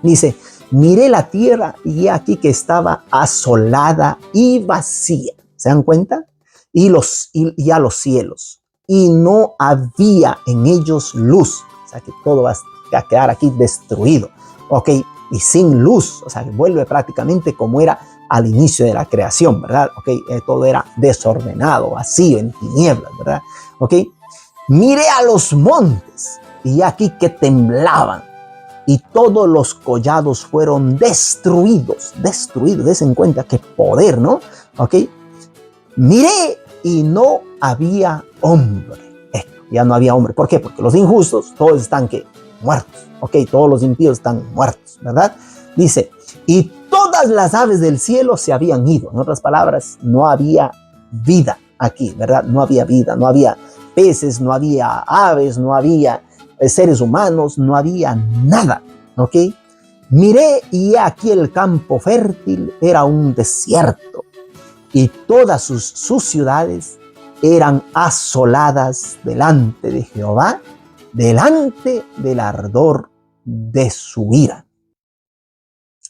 Dice, miré la tierra y aquí que estaba asolada y vacía. ¿Se dan cuenta? Y a los cielos. Y no había en ellos luz. O sea que todo va a quedar aquí destruido. Ok, y sin luz. O sea que vuelve prácticamente como era al inicio de la creación, ¿verdad? Ok, todo era desordenado, vacío, en tinieblas, ¿verdad? Ok, miré a los montes y aquí que temblaban y todos los collados fueron destruidos. Des en cuenta qué poder, ¿no? Ok, miré y no había hombre. Ya no había hombre. ¿Por qué? Porque los injustos todos están muertos. Ok, todos los impíos están muertos, ¿verdad? Dice, y todas las aves del cielo se habían ido. En otras palabras, no había vida aquí, ¿verdad? No había vida, no había peces, no había aves, no había seres humanos, no había nada, ¿ok? Miré y aquí el campo fértil era un desierto y todas sus ciudades eran asoladas delante de Jehová, delante del ardor de su ira.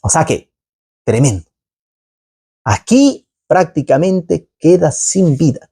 O sea que, tremendo. Aquí prácticamente queda sin vida.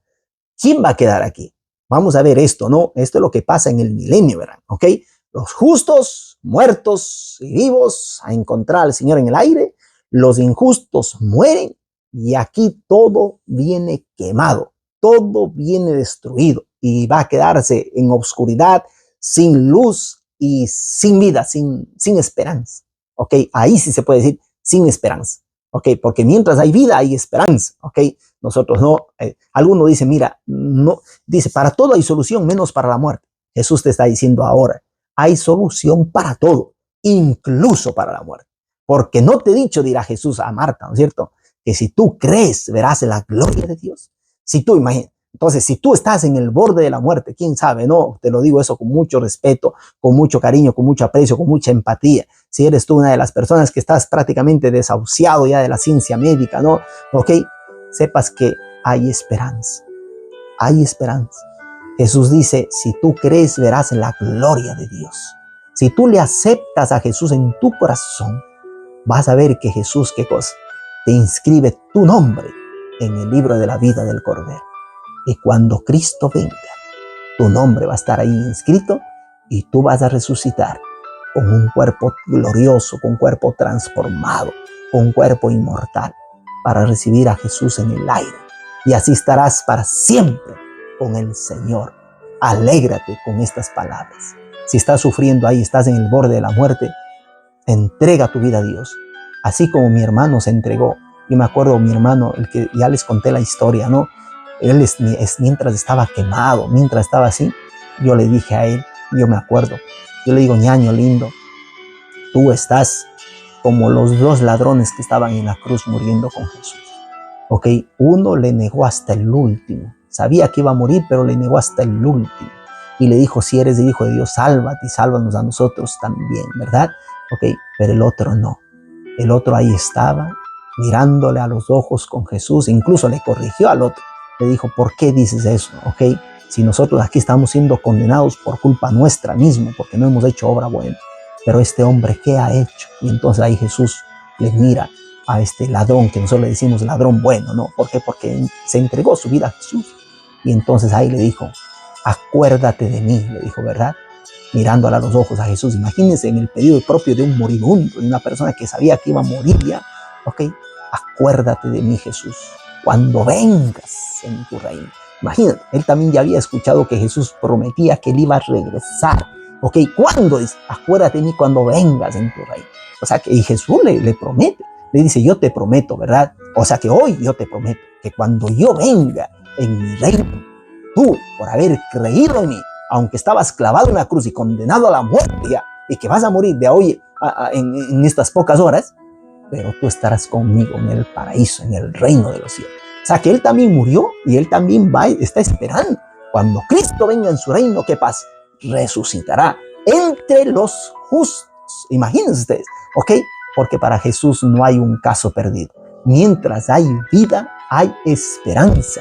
¿Quién va a quedar aquí? Vamos a ver esto, ¿no? Esto es lo que pasa en el milenio, ¿verdad? ¿Ok? Los justos, muertos y vivos a encontrar al Señor en el aire. Los injustos mueren y aquí todo viene quemado. Todo viene destruido y va a quedarse en oscuridad, sin luz y sin vida, sin esperanza. ¿Ok? Ahí sí se puede decir sin esperanza. ¿Ok? Porque mientras hay vida hay esperanza. ¿Ok? Nosotros no. Alguno dice, mira, no, dice, para todo hay solución menos para la muerte. Jesús te está diciendo ahora, hay solución para todo, incluso para la muerte. Porque no te he dicho, dirá Jesús a Marta, ¿no es cierto? Que si tú crees, verás la gloria de Dios. Si tú imaginas, entonces, si tú estás en el borde de la muerte, quién sabe, no, te lo digo eso con mucho respeto, con mucho cariño, con mucho aprecio, con mucha empatía. Si eres tú una de las personas que estás prácticamente desahuciado ya de la ciencia médica, ¿no? Ok, sepas que hay esperanza, hay esperanza. Jesús dice, si tú crees, verás la gloria de Dios. Si tú le aceptas a Jesús en tu corazón, vas a ver que Jesús, ¿qué cosa? Te inscribe tu nombre en el libro de la vida del Cordero. Y cuando Cristo venga, tu nombre va a estar ahí inscrito y tú vas a resucitar con un cuerpo glorioso, con un cuerpo transformado, con un cuerpo inmortal, para recibir a Jesús en el aire. Y así estarás para siempre con el Señor. Alégrate con estas palabras. Si estás sufriendo ahí, estás en el borde de la muerte, entrega tu vida a Dios. Así como mi hermano se entregó. Y me acuerdo mi hermano, el que ya les conté la historia, ¿no? Él mientras estaba quemado, mientras estaba así, yo le dije a él, yo me acuerdo, yo le digo, ñaño lindo, tú estás como los dos ladrones que estaban en la cruz muriendo con Jesús. Ok, uno le negó hasta el último, sabía que iba a morir, pero le negó hasta el último. Y le dijo, si eres el Hijo de Dios, sálvate y sálvanos a nosotros también, ¿verdad? Ok, pero el otro no. El otro ahí estaba, mirándole a los ojos con Jesús, incluso le corrigió al otro. Le dijo, ¿por qué dices eso? Ok, si nosotros aquí estamos siendo condenados por culpa nuestra misma, porque no hemos hecho obra buena. Pero este hombre, ¿qué ha hecho? Y entonces ahí Jesús le mira a este ladrón, que nosotros le decimos ladrón bueno, ¿no? ¿Por qué? Porque se entregó su vida a Jesús. Y entonces ahí le dijo, acuérdate de mí, le dijo, ¿verdad? Mirándole a los ojos a Jesús. Imagínense en el pedido propio de un moribundo, de una persona que sabía que iba a morir ya. Ok, acuérdate de mí, Jesús, cuando vengas en tu reino. Imagínate, él también ya había escuchado que Jesús prometía que él iba a regresar. Ok, ¿cuándo? Dice, acuérdate de mí cuando vengas en tu reino. O sea, que y Jesús le promete, le dice, yo te prometo, ¿verdad? O sea, que hoy yo te prometo que cuando yo venga en mi reino, tú, por haber creído en mí, aunque estabas clavado en la cruz y condenado a la muerte ya, y que vas a morir de hoy en estas pocas horas, pero tú estarás conmigo en el paraíso, en el reino de los cielos. O sea, que él también murió y él también está esperando. Cuando Cristo venga en su reino, ¿qué pasa? Resucitará entre los justos. Imagínense ustedes, ¿ok? Porque para Jesús no hay un caso perdido. Mientras hay vida, hay esperanza.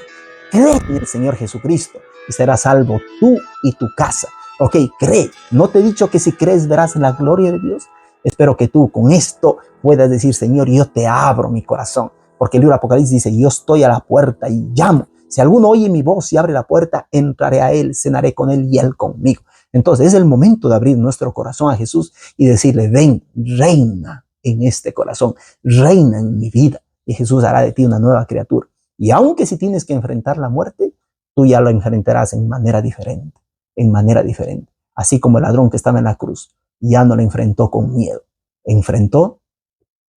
Cree en el Señor Jesucristo y serás salvo tú y tu casa. Ok, cree. ¿No te he dicho que si crees verás la gloria de Dios? Espero que tú con esto puedas decir, Señor, yo te abro mi corazón. Porque el libro de Apocalipsis dice, yo estoy a la puerta y llamo. Si alguno oye mi voz y abre la puerta, entraré a él, cenaré con él y él conmigo. Entonces es el momento de abrir nuestro corazón a Jesús y decirle, ven, reina en este corazón, reina en mi vida. Y Jesús hará de ti una nueva criatura. Y aunque si tienes que enfrentar la muerte, tú ya lo enfrentarás en manera diferente, en manera diferente. Así como el ladrón que estaba en la cruz ya no lo enfrentó con miedo, enfrentó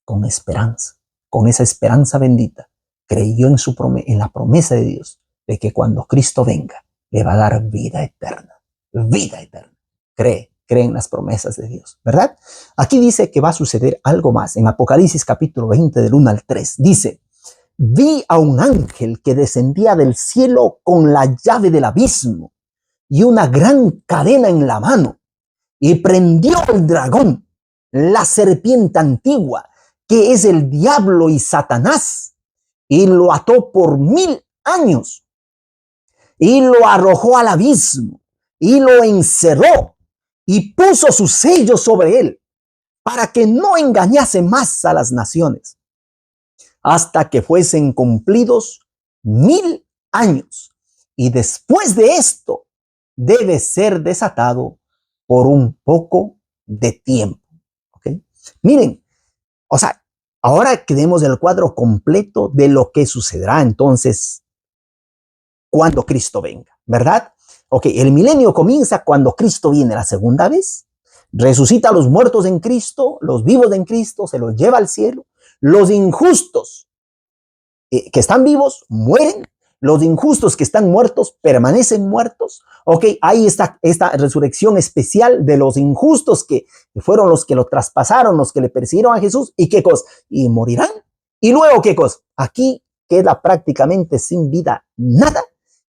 con esperanza, con esa esperanza bendita. Creyó en la promesa de Dios de que cuando Cristo venga, le va a dar vida eterna, vida eterna. Cree en las promesas de Dios, ¿verdad? Aquí dice que va a suceder algo más. En Apocalipsis capítulo 20 del 1 al 3, dice, vi a un ángel que descendía del cielo con la llave del abismo y una gran cadena en la mano, y prendió al dragón, la serpiente antigua, que es el diablo y Satanás, y lo ató por 1000 años, y lo arrojó al abismo, y lo encerró, y puso su sello sobre él, para que no engañase más a las naciones, hasta que fuesen cumplidos 1000 años. Y después de esto, debe ser desatado por un poco de tiempo. ¿Okay? Miren, o sea, ahora quedemos el cuadro completo de lo que sucederá entonces cuando Cristo venga, ¿verdad? Ok, el milenio comienza cuando Cristo viene la segunda vez, resucita a los muertos en Cristo, los vivos en Cristo, se los lleva al cielo, los injustos que están vivos mueren, los injustos que están muertos permanecen muertos. Ok, hay esta resurrección especial de los injustos que fueron los que lo traspasaron, los que le persiguieron a Jesús. ¿Y qué cosa? Y morirán. Y luego, ¿qué cosa? Aquí queda prácticamente sin vida nada.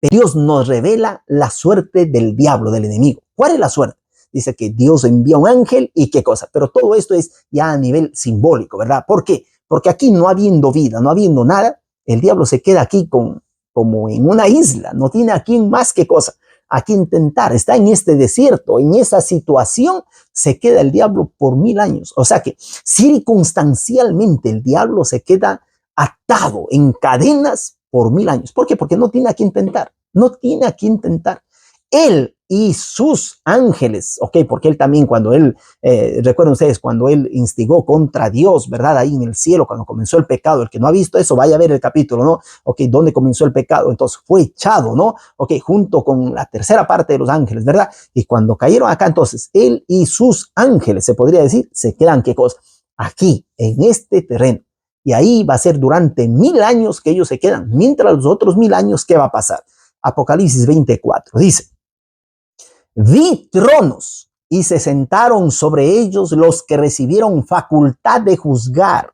Dios nos revela la suerte del diablo, del enemigo. ¿Cuál es la suerte? Dice que Dios envía un ángel y qué cosa. Pero todo esto es ya a nivel simbólico, ¿verdad? ¿Por qué? Porque aquí no habiendo vida, no habiendo nada, el diablo se queda aquí como en una isla, no tiene aquí más que cosa, aquí intentar, está en este desierto, en esa situación, se queda el diablo por 1000 años. O sea que circunstancialmente el diablo se queda atado en cadenas por 1000 años. ¿Por qué? Porque no tiene a quién tentar, no tiene a quién tentar. Él y sus ángeles, ok, porque él también cuando él, recuerden ustedes, cuando él instigó contra Dios, ¿verdad? Ahí en el cielo, cuando comenzó el pecado, el que no ha visto eso, vaya a ver el capítulo, ¿no? Ok, ¿dónde comenzó el pecado? Entonces fue echado, ¿no? Ok, junto con la tercera parte de los ángeles, ¿verdad? Y cuando cayeron acá, entonces, él y sus ángeles, se podría decir, se quedan, ¿qué cosa? Aquí, en este terreno. Y ahí va a ser durante 1000 años que ellos se quedan. Mientras los otros 1000 años, ¿qué va a pasar? Apocalipsis 24 dice: vi tronos y se sentaron sobre ellos los que recibieron facultad de juzgar.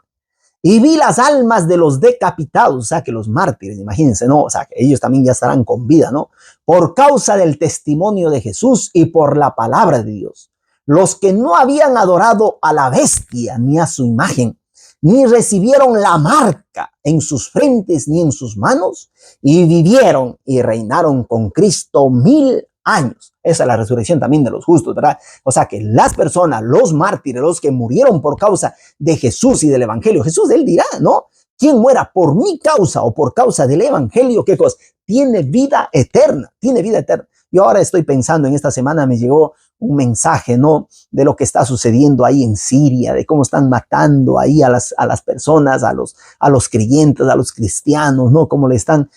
Y vi las almas de los decapitados, o sea que los mártires, imagínense, ¿no? O sea que ellos también ya estarán con vida, ¿no? Por causa del testimonio de Jesús y por la palabra de Dios. Los que no habían adorado a la bestia ni a su imagen, ni recibieron la marca en sus frentes ni en sus manos, y vivieron y reinaron con Cristo 1000 años. Esa es la resurrección también de los justos, ¿verdad? O sea que las personas, los mártires, los que murieron por causa de Jesús y del evangelio, Jesús, él dirá, ¿no? Quien muera por mi causa o por causa del evangelio, ¿qué cosa? Tiene vida eterna, tiene vida eterna. Yo ahora estoy pensando, en esta semana me llegó un mensaje, ¿no? De lo que está sucediendo ahí en Siria, de cómo están matando ahí a las personas, a los creyentes, a los cristianos, ¿no? Cómo le están,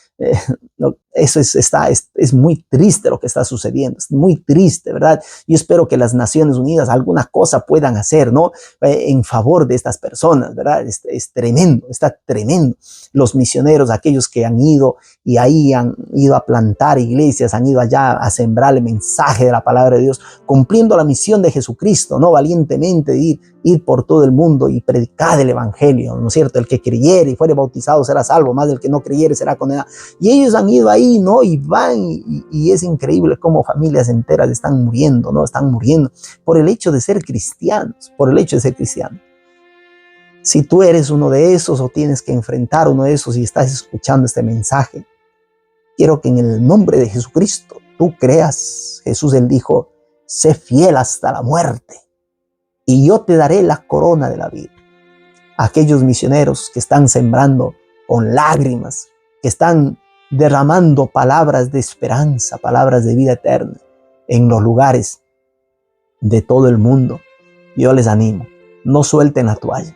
eso es muy triste lo que está sucediendo, es muy triste, ¿verdad? Yo espero que las Naciones Unidas alguna cosa puedan hacer, ¿no? En favor de estas personas, ¿verdad? Es tremendo, está tremendo. Los misioneros, aquellos que han ido y ahí han ido a plantar iglesias, han ido allá a sembrar el mensaje de la palabra de Dios, cumpliendo la misión de Jesucristo, ¿no? Valientemente ir por todo el mundo y predicar el evangelio, ¿no es cierto? El que creyere y fuere bautizado será salvo, más del que no creyere será condenado. Y ellos han ido ahí, ¿no? Y van y es increíble cómo familias enteras están muriendo, ¿no? Están muriendo por el hecho de ser cristianos, por el hecho de ser cristianos. Si tú eres uno de esos o tienes que enfrentar uno de esos y estás escuchando este mensaje, quiero que en el nombre de Jesucristo tú creas. Jesús, él dijo: sé fiel hasta la muerte y yo te daré la corona de la vida. Aquellos misioneros que están sembrando con lágrimas, que están derramando palabras de esperanza, palabras de vida eterna en los lugares de todo el mundo, yo les animo, no suelten la toalla.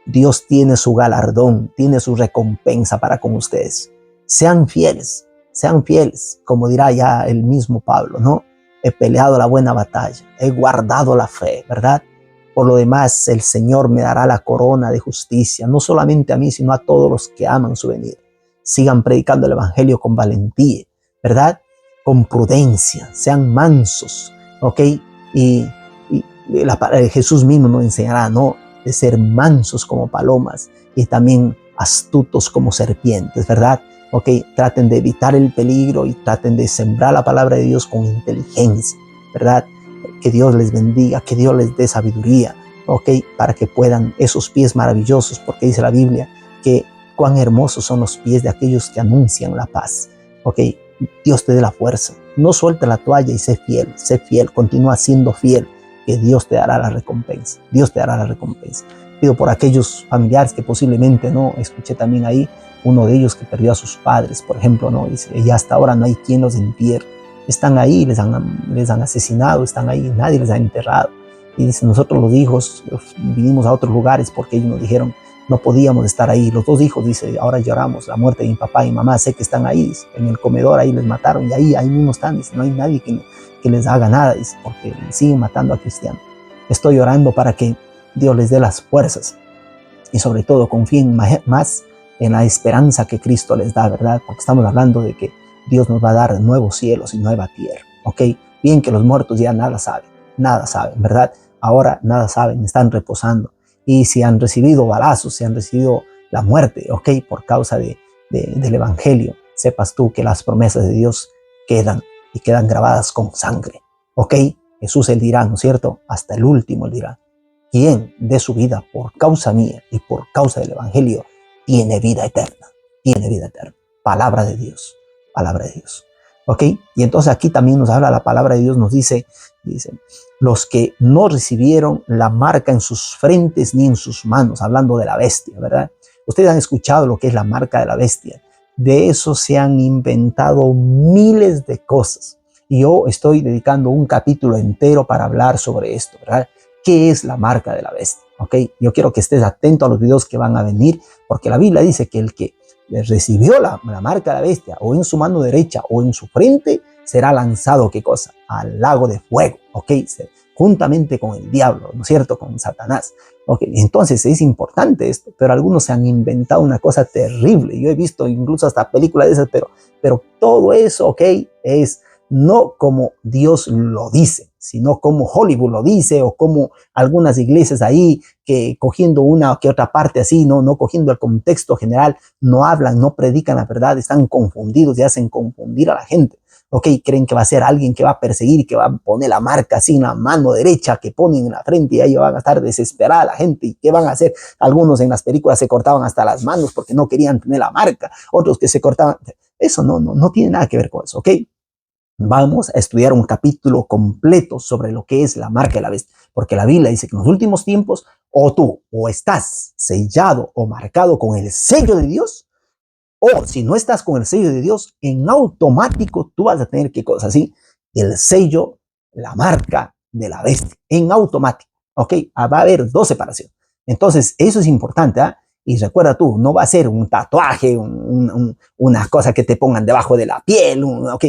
Dios tiene su galardón, tiene su recompensa para con ustedes. Sean fieles, como dirá ya el mismo Pablo, ¿no? He peleado la buena batalla, he guardado la fe, ¿verdad? Por lo demás, el Señor me dará la corona de justicia, no solamente a mí, sino a todos los que aman su venida. Sigan predicando el evangelio con valentía, ¿verdad? Con prudencia, sean mansos, ¿ok? Y Jesús mismo nos enseñará, ¿no? De ser mansos como palomas y también astutos como serpientes, ¿verdad? Ok, traten de evitar el peligro y traten de sembrar la palabra de Dios con inteligencia, ¿verdad? Que Dios les bendiga, que Dios les dé sabiduría, ok, para que puedan esos pies maravillosos, porque dice la Biblia que cuán hermosos son los pies de aquellos que anuncian la paz, ok. Dios te dé la fuerza, no suelte la toalla y sé fiel, continúa siendo fiel, que Dios te dará la recompensa, Dios te dará la recompensa. Pido por aquellos familiares que posiblemente, no, escuché también ahí, uno de ellos que perdió a sus padres, por ejemplo, no, dice, y hasta ahora no hay quien los entierre, están ahí, les han asesinado, están ahí, nadie les ha enterrado, y dice, nosotros los hijos vinimos a otros lugares porque ellos nos dijeron, no podíamos estar ahí, los dos hijos, dice, ahora lloramos la muerte de mi papá y mamá, sé que están ahí, dice, en el comedor, ahí les mataron, y ahí mismo están, dice, no hay nadie que les haga nada, dice, porque siguen matando a cristianos. Estoy orando para que Dios les dé las fuerzas y sobre todo confíen más en la esperanza que Cristo les da, ¿verdad? Porque estamos hablando de que Dios nos va a dar nuevos cielos y nueva tierra, ¿ok? Bien que los muertos ya nada saben, ¿verdad? Ahora nada saben, están reposando. Y si han recibido balazos, si han recibido la muerte, ¿ok? Por causa del Evangelio, sepas tú que las promesas de Dios quedan y quedan grabadas con sangre, ¿ok? Jesús él dirá, ¿no es cierto? Hasta el último él dirá, quien dé su vida por causa mía y por causa del Evangelio, tiene vida eterna, tiene vida eterna. Palabra de Dios, palabra de Dios. ¿Ok? Y entonces aquí también nos habla la palabra de Dios, nos dice, los que no recibieron la marca en sus frentes ni en sus manos, hablando de la bestia, ¿verdad? Ustedes han escuchado lo que es la marca de la bestia. De eso se han inventado miles de cosas. Y yo estoy dedicando un capítulo entero para hablar sobre esto, ¿verdad? ¿Qué es la marca de la bestia? ¿Ok? Yo quiero que estés atento a los videos que van a venir, porque la Biblia dice que el que recibió la marca de la bestia, o en su mano derecha o en su frente, será lanzado, ¿qué cosa? Al lago de fuego, ¿ok? Juntamente con el diablo, ¿no es cierto? Con Satanás. ¿Ok? Entonces es importante esto, pero algunos se han inventado una cosa terrible. Yo he visto incluso hasta películas de esas, pero todo eso, ¿ok? Es no como Dios lo dice, sino como Hollywood lo dice, o como algunas iglesias ahí que cogiendo una que otra parte así, no cogiendo el contexto general, no hablan, no predican la verdad, están confundidos y hacen confundir a la gente. Ok, creen que va a ser alguien que va a perseguir y que va a poner la marca así en la mano derecha que ponen en la frente, y ahí van a estar desesperada la gente. ¿Y qué van a hacer? Algunos en las películas se cortaban hasta las manos porque no querían tener la marca, otros que se cortaban. Eso no tiene nada que ver con eso, ok. Vamos a estudiar un capítulo completo sobre lo que es la marca de la bestia, porque la Biblia dice que en los últimos tiempos o tú o estás sellado o marcado con el sello de Dios, o si no estás con el sello de Dios, en automático tú vas a tener, ¿qué cosa? Así, el sello, la marca de la bestia, en automático, ¿ok? Va a haber 2 separaciones. Entonces, eso es importante, ¿ah? Y recuerda tú, no va a ser un tatuaje, una cosa que te pongan debajo de la piel, ¿ok?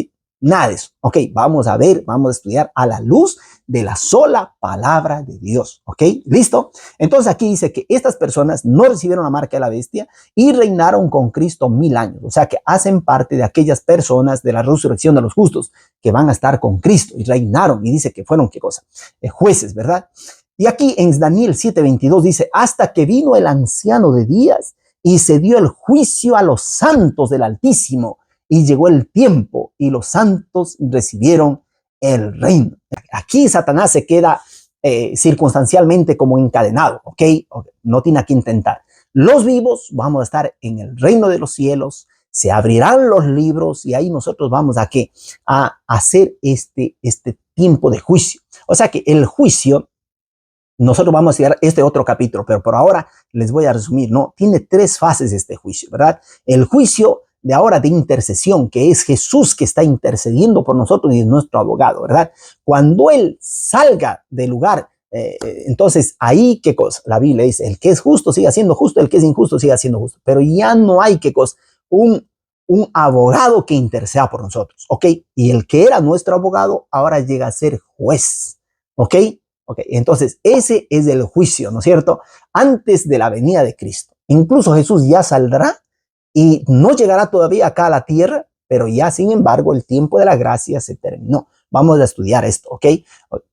Nada de eso. Ok, vamos a ver, vamos a estudiar a la luz de la sola palabra de Dios. Ok, ¿listo? Entonces aquí dice que estas personas no recibieron la marca de la bestia y reinaron con Cristo 1000 años. O sea que hacen parte de aquellas personas de la resurrección de los justos que van a estar con Cristo y reinaron. Y dice que fueron, ¿qué cosa? Jueces, ¿verdad? Y aquí en Daniel 7:22 dice, hasta que vino el anciano de días y se dio el juicio a los santos del Altísimo. Y llegó el tiempo y los santos recibieron el reino. Aquí Satanás se queda circunstancialmente como encadenado, ¿ok? No tiene que intentar. Los vivos vamos a estar en el reino de los cielos, se abrirán los libros y ahí nosotros vamos a hacer este tiempo de juicio. O sea que el juicio, nosotros vamos a estudiar este otro capítulo, pero por ahora les voy a resumir, ¿no? Tiene 3 fases este juicio, ¿verdad? El juicio de ahora de intercesión, que es Jesús que está intercediendo por nosotros y es nuestro abogado, ¿verdad? Cuando Él salga del lugar, entonces ahí, ¿qué cosa? La Biblia dice, el que es justo siga siendo justo, el que es injusto siga siendo justo, pero ya no hay, ¿qué cosa? Un abogado que interceda por nosotros, ¿ok? Y el que era nuestro abogado ahora llega a ser juez, ¿ok? Ok, entonces ese es el juicio, ¿no es cierto? Antes de la venida de Cristo. Incluso Jesús ya saldrá y no llegará todavía acá a la tierra, pero ya sin embargo el tiempo de la gracia se terminó. Vamos a estudiar esto, ¿ok?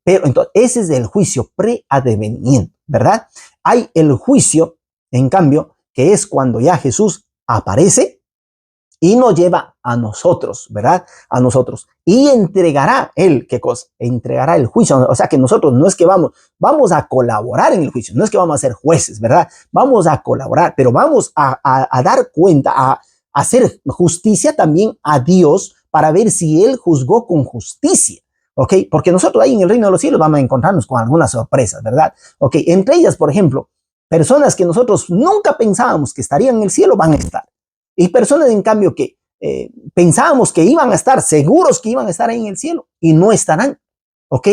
Pero entonces ese es el juicio preadvenimiento, ¿verdad? Hay el juicio, en cambio, que es cuando ya Jesús aparece y nos lleva a nosotros, ¿verdad? A nosotros. Y entregará él, ¿qué cosa? Entregará el juicio. O sea que nosotros no es que vamos a colaborar en el juicio, no es que vamos a ser jueces, ¿verdad? Vamos a colaborar, pero vamos a dar cuenta, a hacer justicia también a Dios para ver si él juzgó con justicia. ¿Ok? Porque nosotros ahí en el reino de los cielos vamos a encontrarnos con algunas sorpresas, ¿verdad? ¿Ok? Entre ellas, por ejemplo, personas que nosotros nunca pensábamos que estarían en el cielo van a estar. Y personas, en cambio, que pensábamos que iban a estar seguros que iban a estar ahí en el cielo y no estarán, ¿ok?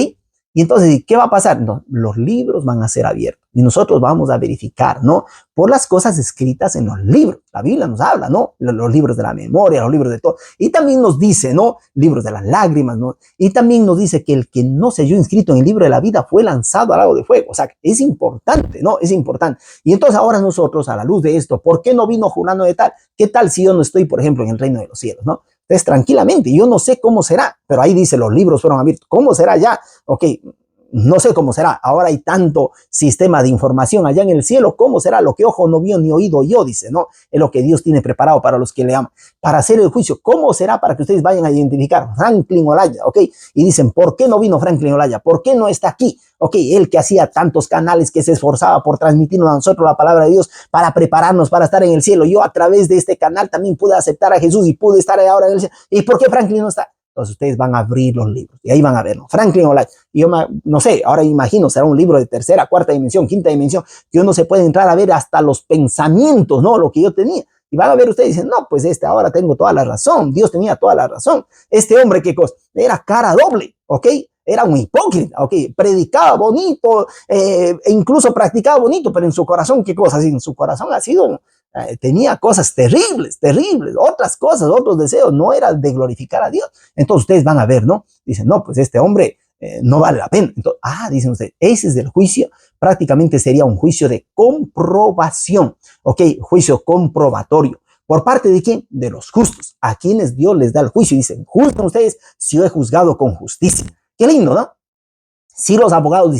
Y entonces, ¿qué va a pasar? No, los libros van a ser abiertos y nosotros vamos a verificar, ¿no? Por las cosas escritas en los libros. La Biblia nos habla, ¿no? Los libros de la memoria, los libros de todo. Y también nos dice, ¿no? Libros de las lágrimas, ¿no? Y también nos dice que el que no se halló inscrito en el libro de la vida fue lanzado al lago de fuego. O sea, es importante, ¿no? Es importante. Y entonces ahora nosotros, a la luz de esto, ¿por qué no vino fulano de tal? ¿Qué tal si yo no estoy, por ejemplo, en el reino de los cielos, ¿no? Entonces, tranquilamente, yo no sé cómo será, pero ahí dice, los libros fueron abiertos. ¿Cómo será ya? Ok, no sé cómo será. Ahora hay tanto sistema de información allá en el cielo. ¿Cómo será? Lo que ojo no vio ni oído yo, dice, ¿no? Es lo que Dios tiene preparado para los que le aman. Para hacer el juicio, ¿cómo será? Para que ustedes vayan a identificar Franklin Olaya, ¿ok? Y dicen, ¿por qué no vino Franklin Olaya? ¿Por qué no está aquí? Ok, él que hacía tantos canales, que se esforzaba por transmitirnos a nosotros la palabra de Dios para prepararnos para estar en el cielo. Yo a través de este canal también pude aceptar a Jesús y pude estar ahora en el cielo. ¿Y por qué Franklin no está? Entonces ustedes van a abrir los libros y ahí van a verlo. Franklin Olaya, yo no sé, ahora imagino, será un libro de tercera, cuarta dimensión, quinta dimensión, que uno se puede entrar a ver hasta los pensamientos, ¿no? Lo que yo tenía. Y van a ver ustedes y dicen, no, pues ahora tengo toda la razón, Dios tenía toda la razón. Este hombre, ¿qué cosa? Era cara doble, ¿ok? Era un hipócrita, ¿ok? Predicaba bonito, e incluso practicaba bonito, pero en su corazón, ¿qué cosa? En su corazón ha sido... tenía cosas terribles, terribles, otras cosas, otros deseos, no era de glorificar a Dios. Entonces ustedes van a ver, ¿no? Dicen, no, pues este hombre no vale la pena. Entonces, dicen ustedes, ese es el juicio, prácticamente sería un juicio de comprobación, ¿ok? Juicio comprobatorio. ¿Por parte de quién? De los justos, a quienes Dios les da el juicio. Y dicen, juzguen ustedes si yo he juzgado con justicia. Qué lindo, ¿no? Si los abogados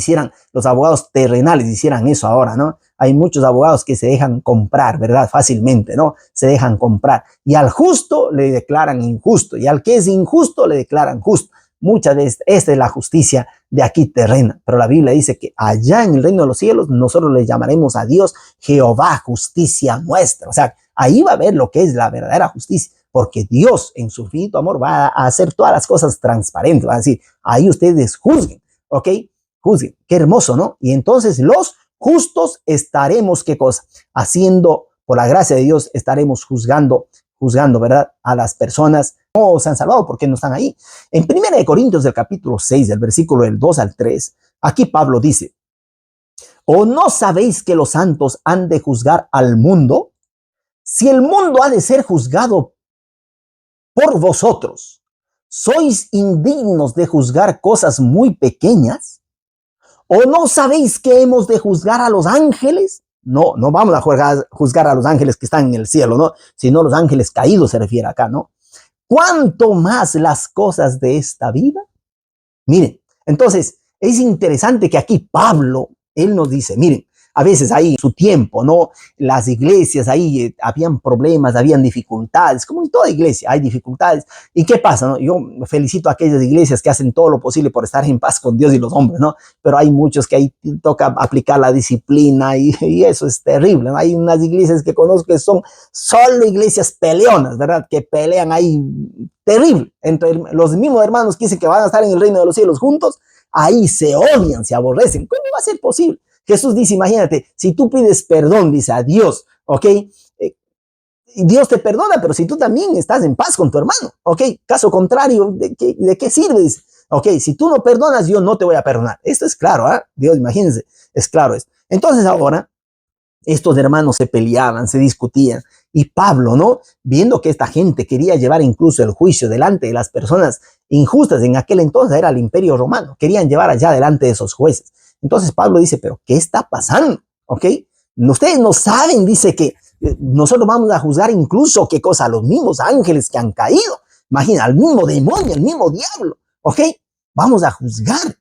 los abogados terrenales hicieran eso ahora, ¿no? Hay muchos abogados que se dejan comprar, ¿verdad? Fácilmente, ¿no? Se dejan comprar. Y al justo le declaran injusto. Y al que es injusto le declaran justo. Muchas veces esta es la justicia de aquí terrena. Pero la Biblia dice que allá en el reino de los cielos nosotros le llamaremos a Dios Jehová, justicia nuestra. O sea, ahí va a ver lo que es la verdadera justicia. Porque Dios en su infinito amor va a hacer todas las cosas transparentes. Va a decir, ahí ustedes juzguen. ¿Ok? Juzguen. Qué hermoso, ¿no? Y entonces los justos estaremos, ¿qué cosa? Haciendo, por la gracia de Dios, estaremos juzgando, ¿verdad? A las personas que no se han salvado porque no están ahí. En 1 Corintios del capítulo 6, del versículo del 2 al 3, aquí Pablo dice, ¿o no sabéis que los santos han de juzgar al mundo? Si el mundo ha de ser juzgado por vosotros, ¿sois indignos de juzgar cosas muy pequeñas? ¿O no sabéis que hemos de juzgar a los ángeles? No, no vamos a juzgar a los ángeles que están en el cielo, ¿no? Sino los ángeles caídos se refiere acá, ¿no? ¿Cuánto más las cosas de esta vida? Miren, entonces es interesante que aquí Pablo, él nos dice, miren, a veces ahí en su tiempo, ¿no? Las iglesias ahí habían problemas, habían dificultades, como en toda iglesia hay dificultades. ¿Y qué pasa, no? Yo felicito a aquellas iglesias que hacen todo lo posible por estar en paz con Dios y los hombres, ¿no? Pero hay muchos que ahí toca aplicar la disciplina y eso es terrible, ¿no? Hay unas iglesias que conozco que son solo iglesias peleonas, ¿verdad? Que pelean ahí terrible. Entre los mismos hermanos que dicen que van a estar en el reino de los cielos juntos, ahí se odian, se aborrecen. ¿Cómo va a ser posible? Jesús dice, imagínate, si tú pides perdón, dice a Dios, ¿ok? Dios te perdona, pero si tú también estás en paz con tu hermano, ¿ok? Caso contrario, ¿de qué sirve? Dice, ¿ok? Si tú no perdonas, yo no te voy a perdonar. Esto es claro, ¿eh? Dios, imagínense, es claro esto. Entonces ahora, estos hermanos se peleaban, se discutían, y Pablo, ¿no? Viendo que esta gente quería llevar incluso el juicio delante de las personas injustas, en aquel entonces era el Imperio Romano, querían llevar allá delante de esos jueces. Entonces Pablo dice, pero ¿qué está pasando? ¿Ok? Ustedes no saben, dice que nosotros vamos a juzgar incluso, ¿qué cosa? A los mismos ángeles que han caído. Imagina, al mismo demonio, al mismo diablo. ¿Ok? Vamos a juzgar.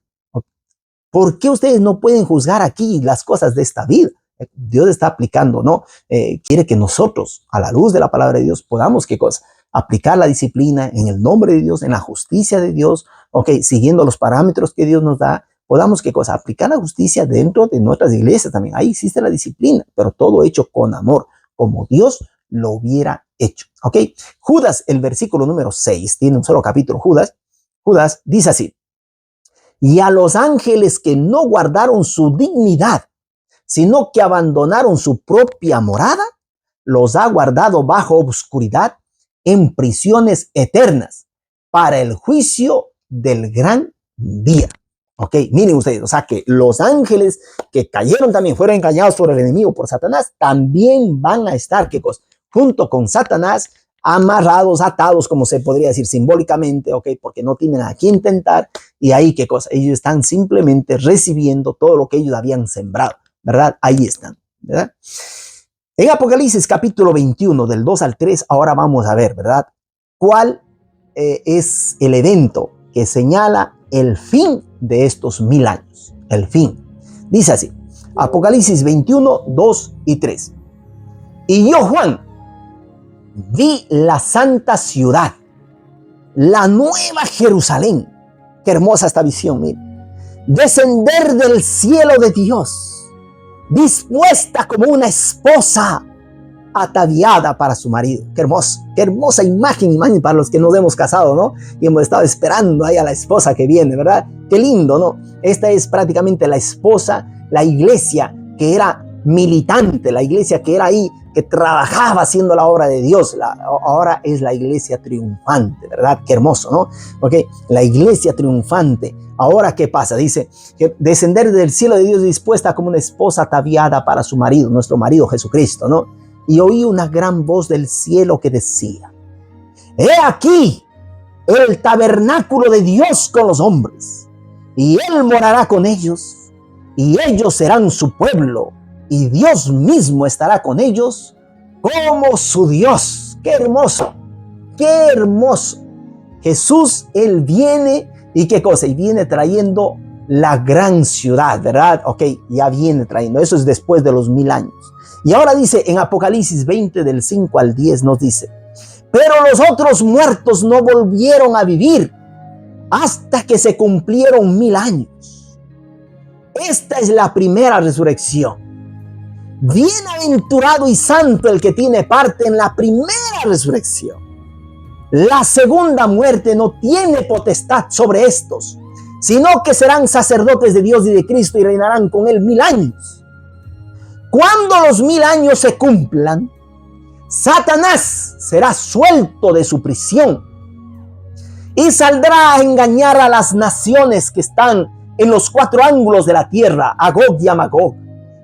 ¿Por qué ustedes no pueden juzgar aquí las cosas de esta vida? Dios está aplicando, ¿no? Quiere que nosotros, a la luz de la palabra de Dios, podamos, ¿qué cosa? Aplicar la disciplina en el nombre de Dios, en la justicia de Dios, ¿ok? Siguiendo los parámetros que Dios nos da, podamos, ¿qué cosa? Aplicar la justicia dentro de nuestras iglesias también. Ahí existe la disciplina, pero todo hecho con amor, como Dios lo hubiera hecho, ¿ok? Judas, el versículo número 6, tiene un solo capítulo, Judas dice así, y a los ángeles que no guardaron su dignidad, sino que abandonaron su propia morada, los ha guardado bajo obscuridad en prisiones eternas para el juicio del gran día. Ok, miren ustedes, o sea que los ángeles que cayeron también, fueron engañados por el enemigo, por Satanás, también van a estar, ¿qué cosa? Junto con Satanás, amarrados, atados, como se podría decir simbólicamente, ok, porque no tienen a quién tentar, y ahí, ¿qué cosa? Ellos están simplemente recibiendo todo lo que ellos habían sembrado, ¿verdad? Ahí están, ¿verdad? En Apocalipsis capítulo 21, del 2 al 3, ahora vamos a ver, ¿verdad? ¿Cuál es el evento que señala el fin de estos 1000 años? El fin. Dice así, Apocalipsis 21, 2 y 3. Y yo, Juan, vi la santa ciudad, la nueva Jerusalén. Qué hermosa esta visión, miren. Descender del cielo de Dios, dispuesta como una esposa ataviada para su marido. Qué hermoso, qué hermosa imagen para los que nos hemos casado, ¿no? Y hemos estado esperando ahí a la esposa que viene, ¿verdad? Qué lindo, ¿no? Esta es prácticamente la esposa, la iglesia que era militante, la iglesia que era ahí, que trabajaba haciendo la obra de Dios. Ahora es la iglesia triunfante, ¿verdad? Qué hermoso, ¿no? Ok, la iglesia triunfante. Ahora, ¿qué pasa? Dice, que descender del cielo de Dios dispuesta como una esposa ataviada para su marido, nuestro marido Jesucristo, ¿no? Y oí una gran voz del cielo que decía, he aquí el tabernáculo de Dios con los hombres, y Él morará con ellos, y ellos serán su pueblo, y Dios mismo estará con ellos como su Dios. ¡Qué hermoso! ¡Qué hermoso! Jesús, Él viene, ¿y qué cosa? Y viene trayendo la gran ciudad, ¿verdad? Ok, ya viene trayendo. Eso es después de los 1000 años. Y ahora dice en Apocalipsis 20 del 5 al 10 nos dice, pero los otros muertos no volvieron a vivir hasta que se cumplieron 1000 años. Esta es la primera resurrección. Bienaventurado y santo el que tiene parte en la primera resurrección. La segunda muerte no tiene potestad sobre estos, sino que serán sacerdotes de Dios y de Cristo y reinarán con Él 1000 años. Cuando los 1000 años se cumplan, Satanás será suelto de su prisión y saldrá a engañar a las naciones que están en los 4 ángulos de la tierra, a Gog y a Magog,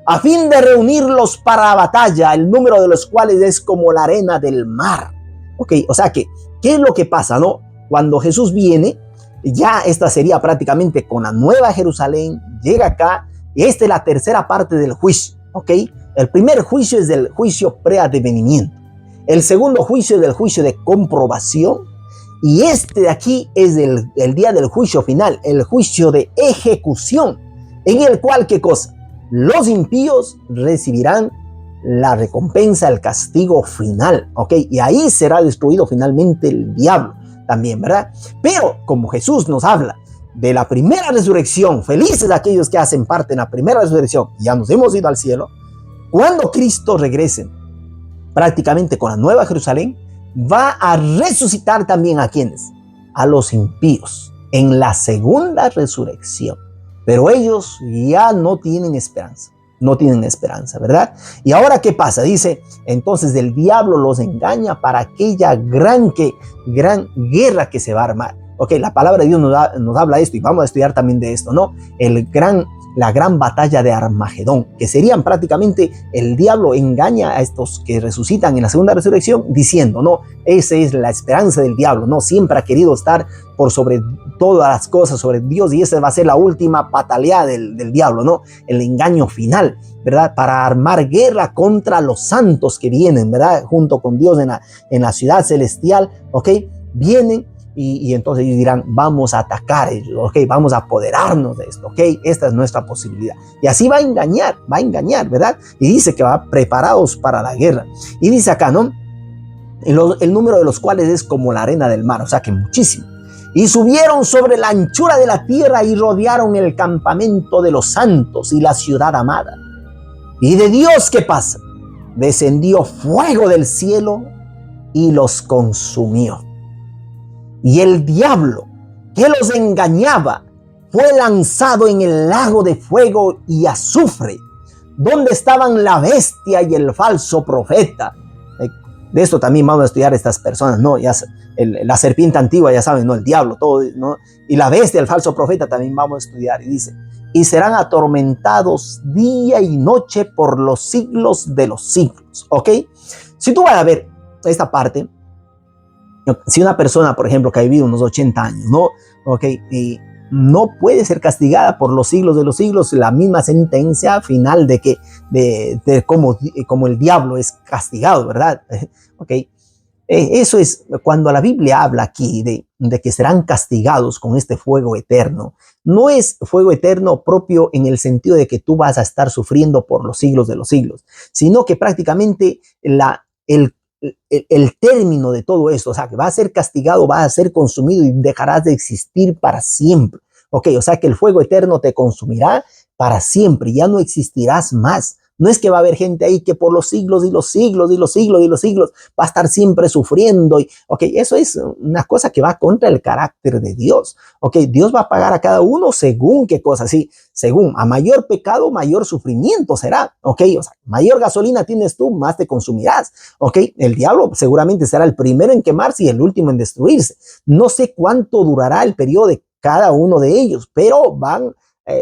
a fin de reunirlos para la batalla, el número de los cuales es como la arena del mar. Ok, o sea que, ¿qué es lo que pasa, no? Cuando Jesús viene, ya esta sería prácticamente con la nueva Jerusalén, llega acá, y esta es la tercera parte del juicio. ¿Ok? El primer juicio es del juicio preadvenimiento. El segundo juicio es del juicio de comprobación. Y este de aquí es el día del juicio final, el juicio de ejecución, en el cual, ¿qué cosa? Los impíos recibirán la recompensa, el castigo final. ¿Ok? Y ahí será destruido finalmente el diablo también, ¿verdad? Pero como Jesús nos habla de la primera resurrección, felices aquellos que hacen parte en la primera resurrección, ya nos hemos ido al cielo, cuando Cristo regrese, prácticamente con la nueva Jerusalén, va a resucitar también a quienes, a los impíos, en la segunda resurrección, pero ellos ya no tienen esperanza, ¿verdad? Y ahora, ¿qué pasa? Dice, entonces el diablo los engaña para aquella gran guerra que se va a armar. Ok, la palabra de Dios nos habla de esto y vamos a estudiar también de esto, ¿no? La gran batalla de Armagedón, que serían prácticamente el diablo engaña a estos que resucitan en la segunda resurrección diciendo, no, esa es la esperanza del diablo, no, siempre ha querido estar por sobre todas las cosas, sobre Dios, y esa va a ser la última pataleada del diablo, ¿no? El engaño final, ¿verdad? Para armar guerra contra los santos que vienen, ¿verdad? Junto con Dios en la ciudad celestial, ¿ok? Vienen. Y entonces ellos dirán, vamos a atacar, ¿ok? Vamos a apoderarnos de esto, ¿ok? Esta es nuestra posibilidad. Y así va a engañar, ¿verdad? Y dice que va preparados para la guerra. Y dice acá, ¿no? El número de los cuales es como la arena del mar, o sea que muchísimo. Y subieron sobre la anchura de la tierra y rodearon el campamento de los santos y la ciudad amada. Y de Dios, ¿qué pasa? Descendió fuego del cielo y los consumió. Y el diablo que los engañaba fue lanzado en el lago de fuego y azufre, donde estaban la bestia y el falso profeta, De esto también vamos a estudiar estas personas, ¿no? La serpiente antigua, ya saben, ¿no? El diablo, todo, ¿no? Y la bestia, el falso profeta, también vamos a estudiar. Y dice, y serán atormentados día y noche por los siglos de los siglos, ¿ok? Si tú vas a ver esta parte, si una persona, por ejemplo, que ha vivido unos 80 años, ¿no? ¿Ok? Y no puede ser castigada por los siglos de los siglos, la misma sentencia final de cómo el diablo es castigado, ¿verdad? ¿Ok? Eso es cuando la Biblia habla aquí de que serán castigados con este fuego eterno. No es fuego eterno propio en el sentido de que tú vas a estar sufriendo por los siglos de los siglos, sino que prácticamente el término de todo esto, o sea, que va a ser castigado, va a ser consumido y dejarás de existir para siempre. Ok, o sea que el fuego eterno te consumirá para siempre, ya no existirás más. No es que va a haber gente ahí que por los siglos y los siglos y los siglos y los siglos va a estar siempre sufriendo. Ok, eso es una cosa que va contra el carácter de Dios. Ok, Dios va a pagar a cada uno según qué cosa, sí, según a mayor pecado, mayor sufrimiento será. Ok, o sea, mayor gasolina tienes tú, más te consumirás. Ok, el diablo seguramente será el primero en quemarse y el último en destruirse. No sé cuánto durará el periodo de cada uno de ellos, pero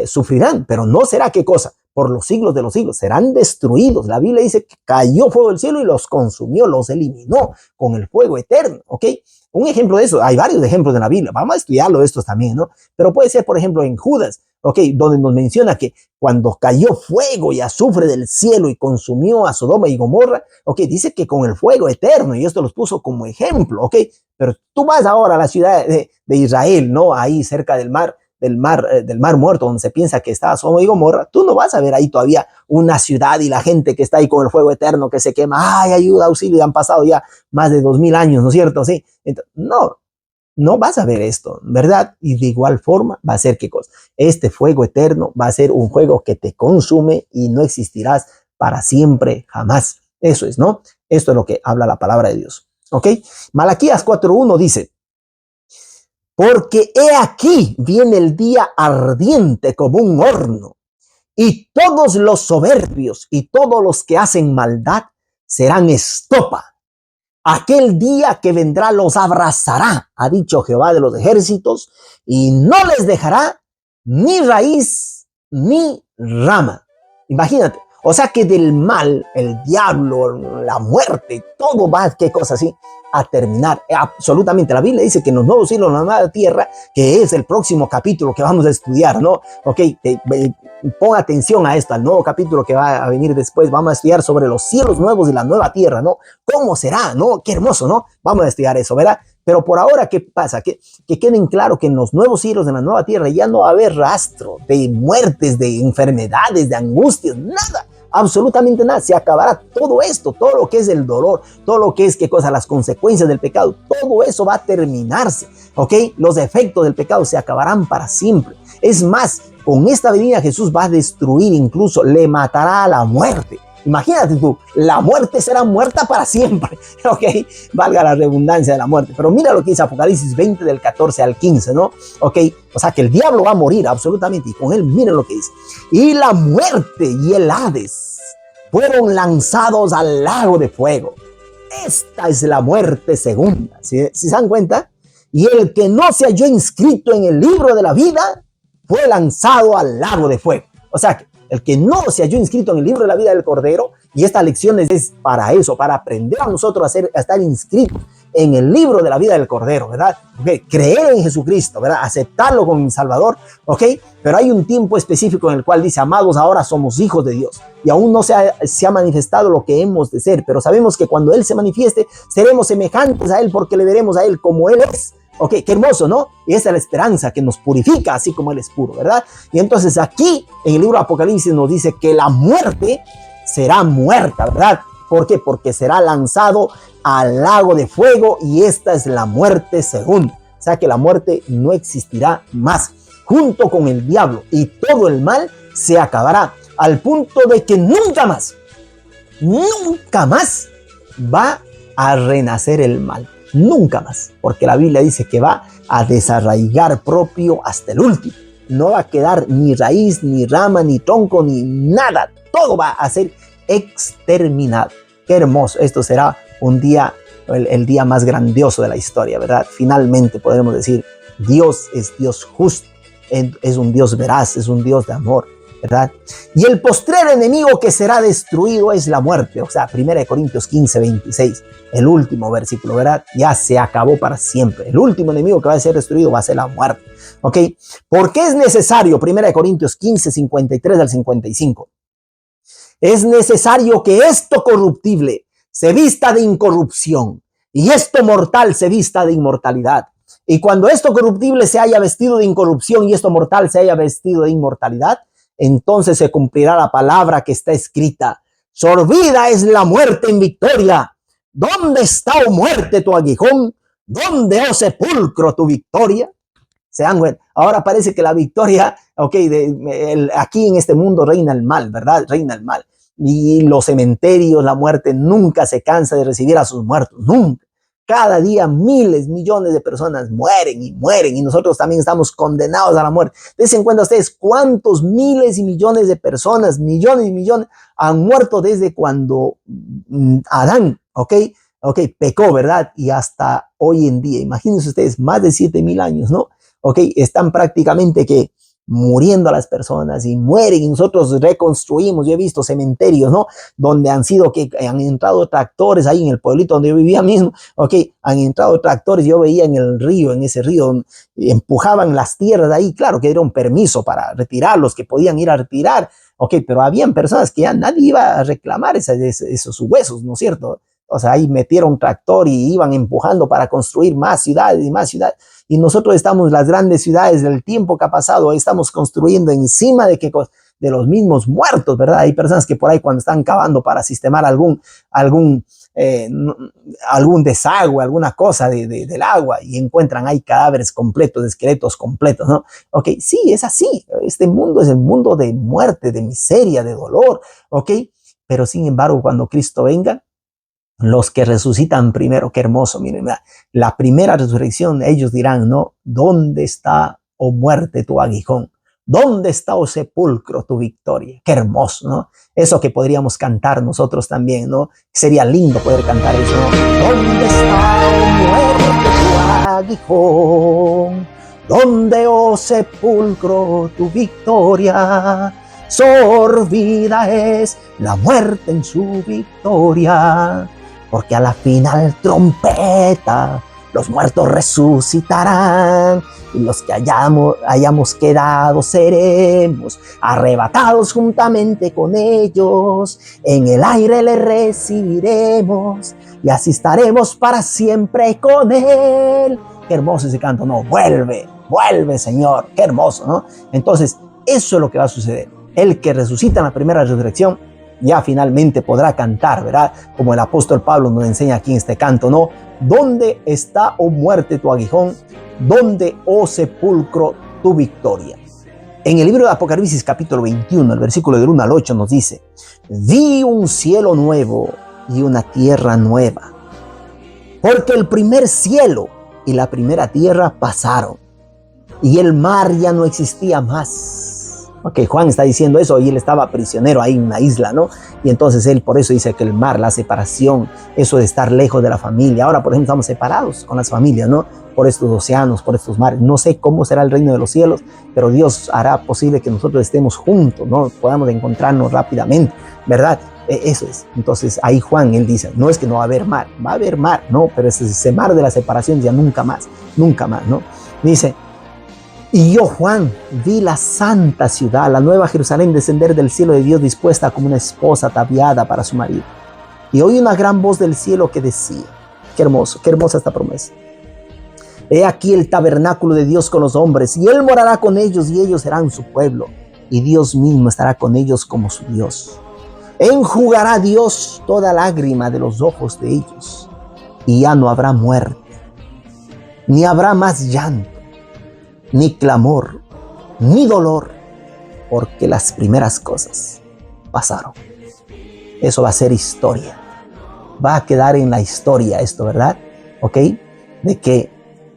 sufrirán, pero no será qué cosa. Por los siglos de los siglos, serán destruidos. La Biblia dice que cayó fuego del cielo y los consumió, los eliminó con el fuego eterno, ¿ok? Un ejemplo de eso, hay varios ejemplos en la Biblia, vamos a estudiarlo estos también, ¿no? Pero puede ser, por ejemplo, en Judas, ¿ok? Donde nos menciona que cuando cayó fuego y azufre del cielo y consumió a Sodoma y Gomorra, ¿ok? Dice que con el fuego eterno, y esto los puso como ejemplo, ¿ok? Pero tú vas ahora a la ciudad de Israel, ¿no? Ahí cerca del mar muerto, donde se piensa que está Sodoma y Gomorra, tú no vas a ver ahí todavía una ciudad y la gente que está ahí con el fuego eterno que se quema, ay, ayuda, auxilio, han pasado ya más de 2000 años, ¿no es cierto? Sí. Entonces, no vas a ver esto, ¿verdad? Y de igual forma va a ser ¿qué cosa? Este fuego eterno va a ser un fuego que te consume y no existirás para siempre, jamás. Eso es, ¿no? Esto es lo que habla la palabra de Dios, ¿ok? Malaquías 4:1 dice, porque he aquí viene el día ardiente como un horno, y todos los soberbios y todos los que hacen maldad serán estopa. Aquel día que vendrá los abrazará, ha dicho Jehová de los ejércitos, y no les dejará ni raíz ni rama. Imagínate, o sea que del mal, el diablo, la muerte, todo va, qué cosa así, a terminar. Absolutamente. La Biblia dice que en los nuevos cielos, en la nueva tierra, que es el próximo capítulo que vamos a estudiar, ¿no? Ok, pon atención a esto, al nuevo capítulo que va a venir después. Vamos a estudiar sobre los cielos nuevos y la nueva tierra, ¿no? ¿Cómo será, no? Qué hermoso, ¿no? Vamos a estudiar eso, ¿verdad? Pero por ahora, ¿qué pasa? Que queden claro que en los nuevos cielos, en la nueva tierra, ya no va a haber rastro de muertes, de enfermedades, de angustias, nada. Absolutamente nada, se acabará todo esto, todo lo que es el dolor, todo lo que es, qué cosa, las consecuencias del pecado, todo eso va a terminarse, ¿ok? Los efectos del pecado se acabarán para siempre. Es más, con esta venida Jesús va a destruir, incluso le matará a la muerte. Imagínate tú, la muerte será muerta para siempre, ¿ok? Valga la redundancia de la muerte. Pero mira lo que dice Apocalipsis 20 del 14 al 15, ¿no? ¿Ok? O sea que el diablo va a morir absolutamente y con él miren lo que dice. Y la muerte y el Hades fueron lanzados al lago de fuego. Esta es la muerte segunda, ¿sí se dan cuenta? Y el que no se halló inscrito en el libro de la vida fue lanzado al lago de fuego. O sea que el que no se halló inscrito en el libro de la vida del Cordero, y esta lección es para eso, para aprender a nosotros a estar inscritos en el libro de la vida del Cordero, ¿verdad? Okay. Creer en Jesucristo, ¿verdad? Aceptarlo como mi Salvador, ¿ok? Pero hay un tiempo específico en el cual dice, amados, ahora somos hijos de Dios, y aún no se ha manifestado lo que hemos de ser, pero sabemos que cuando Él se manifieste, seremos semejantes a Él, porque le veremos a Él como Él es. Ok, qué hermoso, ¿no? Y esa es la esperanza que nos purifica, así como Él es puro, ¿verdad? Y entonces aquí, en el libro de Apocalipsis nos dice que la muerte será muerta, ¿verdad? ¿Por qué? Porque será lanzado al lago de fuego y esta es la muerte segunda. O sea que la muerte no existirá más. Junto con el diablo y todo el mal se acabará al punto de que nunca más va a renacer el mal. Nunca más, porque la Biblia dice que va a desarraigar propio hasta el último. No va a quedar ni raíz, ni rama, ni tronco, ni nada. Todo va a ser exterminado. Qué hermoso. Esto será un día, el día más grandioso de la historia, ¿verdad? Finalmente podremos decir, Dios es Dios justo, es un Dios veraz, es un Dios de amor, ¿verdad? Y el postrer enemigo que será destruido es la muerte. O sea, 1 Corintios 15, 26, el último versículo, ¿verdad? Ya se acabó para siempre. El último enemigo que va a ser destruido va a ser la muerte, ¿ok? ¿Por qué es necesario? 1 Corintios 15, 53 al 55. Es necesario que esto corruptible se vista de incorrupción y esto mortal se vista de inmortalidad. Y cuando esto corruptible se haya vestido de incorrupción y esto mortal se haya vestido de inmortalidad, entonces se cumplirá la palabra que está escrita: sorbida es la muerte en victoria. ¿Dónde está, oh muerte, tu aguijón? ¿Dónde, oh sepulcro, tu victoria? Se dan cuenta. Ahora parece que la victoria, aquí en este mundo reina el mal, ¿verdad? Reina el mal. Y los cementerios, la muerte nunca se cansa de recibir a sus muertos, nunca. Cada día miles, millones de personas mueren y nosotros también estamos condenados a la muerte. Dense cuenta ustedes cuántos miles y millones de personas, millones y millones, han muerto desde cuando Adán, pecó, ¿verdad? Y hasta hoy en día, imagínense ustedes, más de 7,000 años, ¿no? Están prácticamente que muriendo a las personas y mueren y nosotros reconstruimos. Yo he visto cementerios, ¿no? Donde han entrado tractores ahí en el pueblito donde yo vivía mismo, han entrado tractores. Yo veía en ese río, empujaban las tierras de ahí, claro que dieron permiso para retirarlos, que podían ir a retirar, pero habían personas que ya nadie iba a reclamar esos huesos, ¿no es cierto? O sea, ahí metieron tractor y iban empujando para construir más ciudades y más ciudades. Y nosotros estamos, las grandes ciudades del tiempo que ha pasado, estamos construyendo encima de los mismos muertos, ¿verdad? Hay personas que por ahí cuando están cavando para sistemar algún desagüe, alguna cosa del agua, y encuentran ahí cadáveres completos, esqueletos completos, ¿no? Sí, es así. Este mundo es el mundo de muerte, de miseria, de dolor, pero sin embargo, cuando Cristo venga, los que resucitan primero, qué hermoso, miren, la primera resurrección, ellos dirán, ¿no? ¿Dónde está, oh muerte, tu aguijón? ¿Dónde está, oh sepulcro, tu victoria? Qué hermoso, ¿no? Eso que podríamos cantar nosotros también, ¿no? Sería lindo poder cantar eso, ¿no? ¿Dónde está, oh muerte, tu aguijón? ¿Dónde, oh sepulcro, tu victoria? Sorbida es la muerte en su victoria, porque a la final trompeta los muertos resucitarán y los que hayamos quedado seremos arrebatados juntamente con ellos. En el aire le recibiremos y así estaremos para siempre con él. Qué hermoso ese canto, ¿no? Vuelve, Señor, qué hermoso, ¿no? Entonces, eso es lo que va a suceder. El que resucita en la primera resurrección ya finalmente podrá cantar, ¿verdad? Como el apóstol Pablo nos enseña aquí en este canto, ¿no? ¿Dónde está, oh muerte, tu aguijón? ¿Dónde, oh sepulcro, tu victoria? En el libro de Apocalipsis capítulo 21, el versículo del 1 al 8 nos dice: vi un cielo nuevo y una tierra nueva, porque el primer cielo y la primera tierra pasaron y el mar ya no existía más. Juan está diciendo eso y él estaba prisionero ahí en una isla, ¿no? Y entonces él por eso dice que el mar, la separación, eso de estar lejos de la familia. Ahora, por ejemplo, estamos separados con las familias, ¿no? Por estos océanos, por estos mares. No sé cómo será el reino de los cielos, pero Dios hará posible que nosotros estemos juntos, ¿no? Podamos encontrarnos rápidamente, ¿verdad? Eso es. Entonces ahí Juan, él dice, no es que no va a haber mar, ¿no? Pero ese mar de la separación ya nunca más, ¿no? Dice: y yo, Juan, vi la santa ciudad, la nueva Jerusalén, descender del cielo de Dios, dispuesta como una esposa ataviada para su marido. Y oí una gran voz del cielo que decía, qué hermosa esta promesa: he aquí el tabernáculo de Dios con los hombres, y Él morará con ellos, y ellos serán su pueblo, y Dios mismo estará con ellos como su Dios. Enjugará Dios toda lágrima de los ojos de ellos, y ya no habrá muerte, ni habrá más llanto, ni clamor, ni dolor, porque las primeras cosas pasaron. Eso va a ser historia. Va a quedar en la historia esto, ¿verdad? De que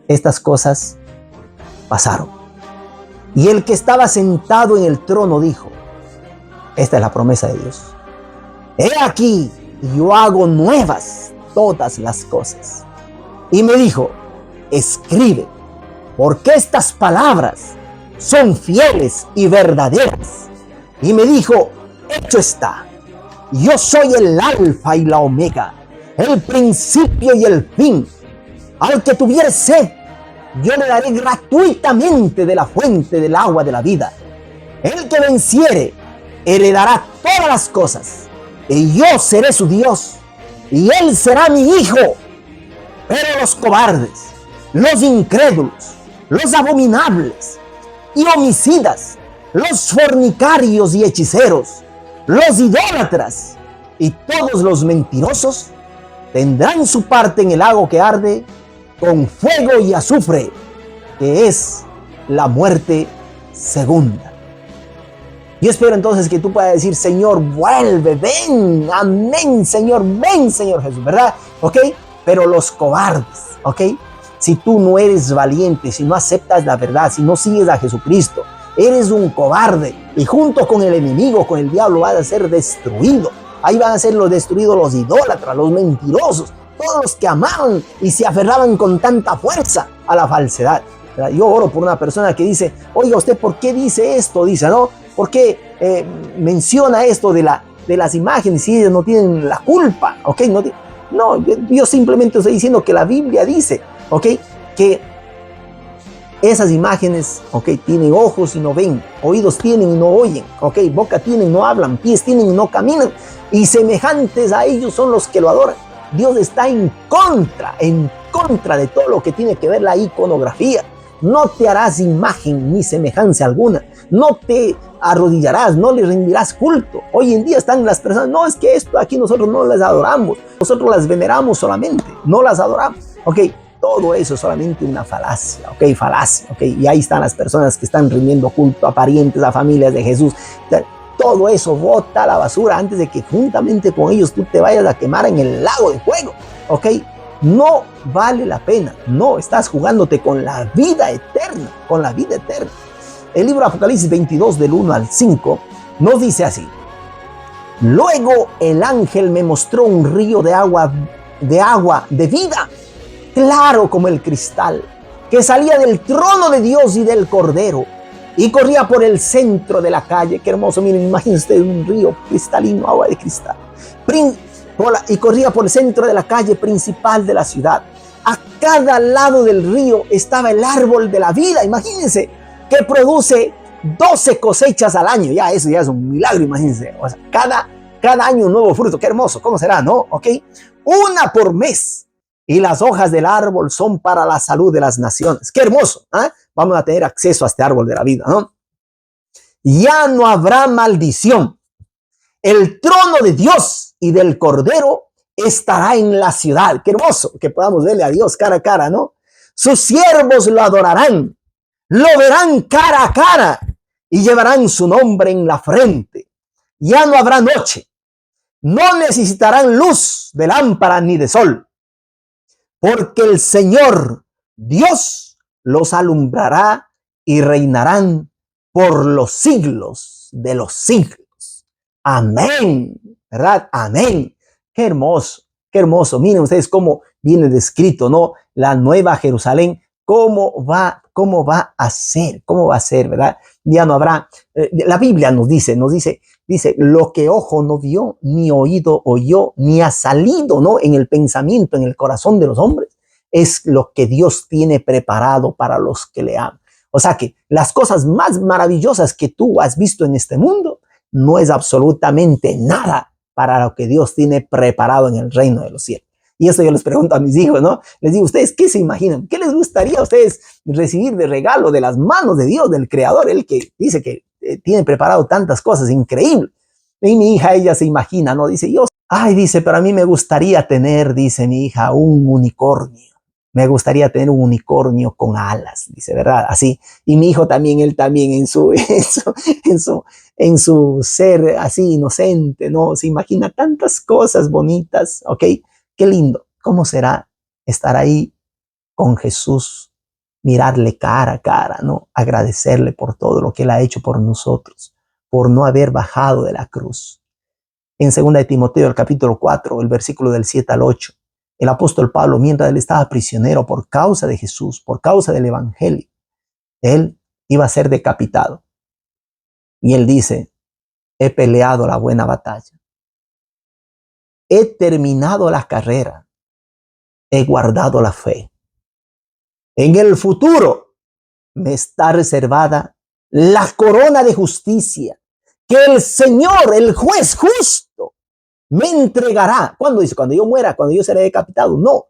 estas cosas pasaron. Y el que estaba sentado en el trono dijo, esta es la promesa de Dios: he aquí, yo hago nuevas todas las cosas. Y me dijo, escribe, porque estas palabras son fieles y verdaderas. Y me dijo, hecho está. Yo soy el alfa y la omega, el principio y el fin. Al que tuviere sed, yo le daré gratuitamente de la fuente del agua de la vida. El que venciere, heredará todas las cosas, y yo seré su Dios, y él será mi hijo. Pero los cobardes, los incrédulos, los abominables y homicidas, los fornicarios y hechiceros, los idólatras y todos los mentirosos tendrán su parte en el lago que arde con fuego y azufre, que es la muerte segunda. Yo espero entonces que tú puedas decir, Señor, vuelve, ven, amén, Señor, ven, Señor Jesús, ¿verdad? ¿Ok? Pero los cobardes, ¿ok? Si tú no eres valiente, si no aceptas la verdad, si no sigues a Jesucristo, eres un cobarde y junto con el enemigo, con el diablo, vas a ser destruido. Ahí van a ser los destruidos los idólatras, los mentirosos, todos los que amaban y se aferraban con tanta fuerza a la falsedad. Yo oro por una persona que dice, oiga, ¿usted por qué dice esto? Dice, ¿no? ¿Por qué menciona esto de las imágenes si ellos no tienen la culpa? ¿Ok? No, yo simplemente estoy diciendo que la Biblia dice, ¿ok? Que esas imágenes, ¿ok? Tienen ojos y no ven, oídos tienen y no oyen, ¿ok? Boca tienen y no hablan, pies tienen y no caminan, y semejantes a ellos son los que lo adoran. Dios está en contra de todo lo que tiene que ver la iconografía. No te harás imagen ni semejanza alguna. No te arrodillarás, no le rendirás culto. Hoy en día están las personas, no, es que esto aquí nosotros no las adoramos. Nosotros las veneramos solamente, no las adoramos. Ok, todo eso es solamente una falacia, ok, falacia, ok. Y ahí están las personas que están rindiendo culto a parientes, a familias de Jesús. Todo eso bota a la basura antes de que juntamente con ellos tú te vayas a quemar en el lago de fuego, ok. No vale la pena, no, estás jugándote con la vida eterna, con la vida eterna. El libro Apocalipsis 22 del 1 al 5 nos dice así: luego el ángel me mostró un río de agua de vida, claro como el cristal, que salía del trono de Dios y del Cordero, y corría por el centro de la calle. Qué hermoso, miren, imagínense ustedes un río cristalino, agua de cristal. Y corría por el centro de la calle principal de la ciudad. A cada lado del río estaba el árbol de la vida, imagínense, que produce 12 cosechas al año. Ya eso ya es un milagro, imagínense. O sea, cada año un nuevo fruto, qué hermoso, ¿cómo será, no? ¿Ok? Una por mes. Y las hojas del árbol son para la salud de las naciones. Qué hermoso, ¿eh? Vamos a tener acceso a este árbol de la vida, ¿no? Ya no habrá maldición. El trono de Dios y del Cordero estará en la ciudad. Qué hermoso que podamos verle a Dios cara a cara, ¿no? Sus siervos lo adorarán, lo verán cara a cara y llevarán su nombre en la frente. Ya no habrá noche, no necesitarán luz de lámpara ni de sol, porque el Señor Dios los alumbrará y reinarán por los siglos de los siglos. Amén, ¿verdad? Amén. Qué hermoso. Miren ustedes cómo viene descrito, ¿no? La nueva Jerusalén, cómo va a ser, ¿verdad? Ya no habrá, la Biblia nos dice, lo que ojo no vio, ni oído oyó, ni ha salido, ¿no? En el pensamiento, en el corazón de los hombres, es lo que Dios tiene preparado para los que le aman. O sea que las cosas más maravillosas que tú has visto en este mundo no es absolutamente nada para lo que Dios tiene preparado en el reino de los cielos. Y eso yo les pregunto a mis hijos, ¿no? Les digo, ¿ustedes qué se imaginan? ¿Qué les gustaría a ustedes recibir de regalo de las manos de Dios, del Creador? Él que dice que tiene preparado tantas cosas increíbles. Y mi hija, ella se imagina, ¿no? Dice, dice, pero a mí me gustaría tener, dice mi hija, un unicornio. Me gustaría tener un unicornio con alas, dice, ¿verdad? Así. Y mi hijo también, él también en su ser así inocente, ¿no? Se imagina tantas cosas bonitas, ¿ok? Qué lindo. ¿Cómo será estar ahí con Jesús? Mirarle cara a cara, ¿no? Agradecerle por todo lo que Él ha hecho por nosotros, por no haber bajado de la cruz. En 2 de Timoteo, el capítulo 4, el versículo del 7 al 8, el apóstol Pablo, mientras él estaba prisionero por causa de Jesús, por causa del evangelio, él iba a ser decapitado. Y él dice, he peleado la buena batalla, he terminado la carrera, he guardado la fe. En el futuro me está reservada la corona de justicia que el Señor, el juez justo, me entregará. ¿Cuándo dice? Cuando yo muera, cuando yo seré decapitado. No,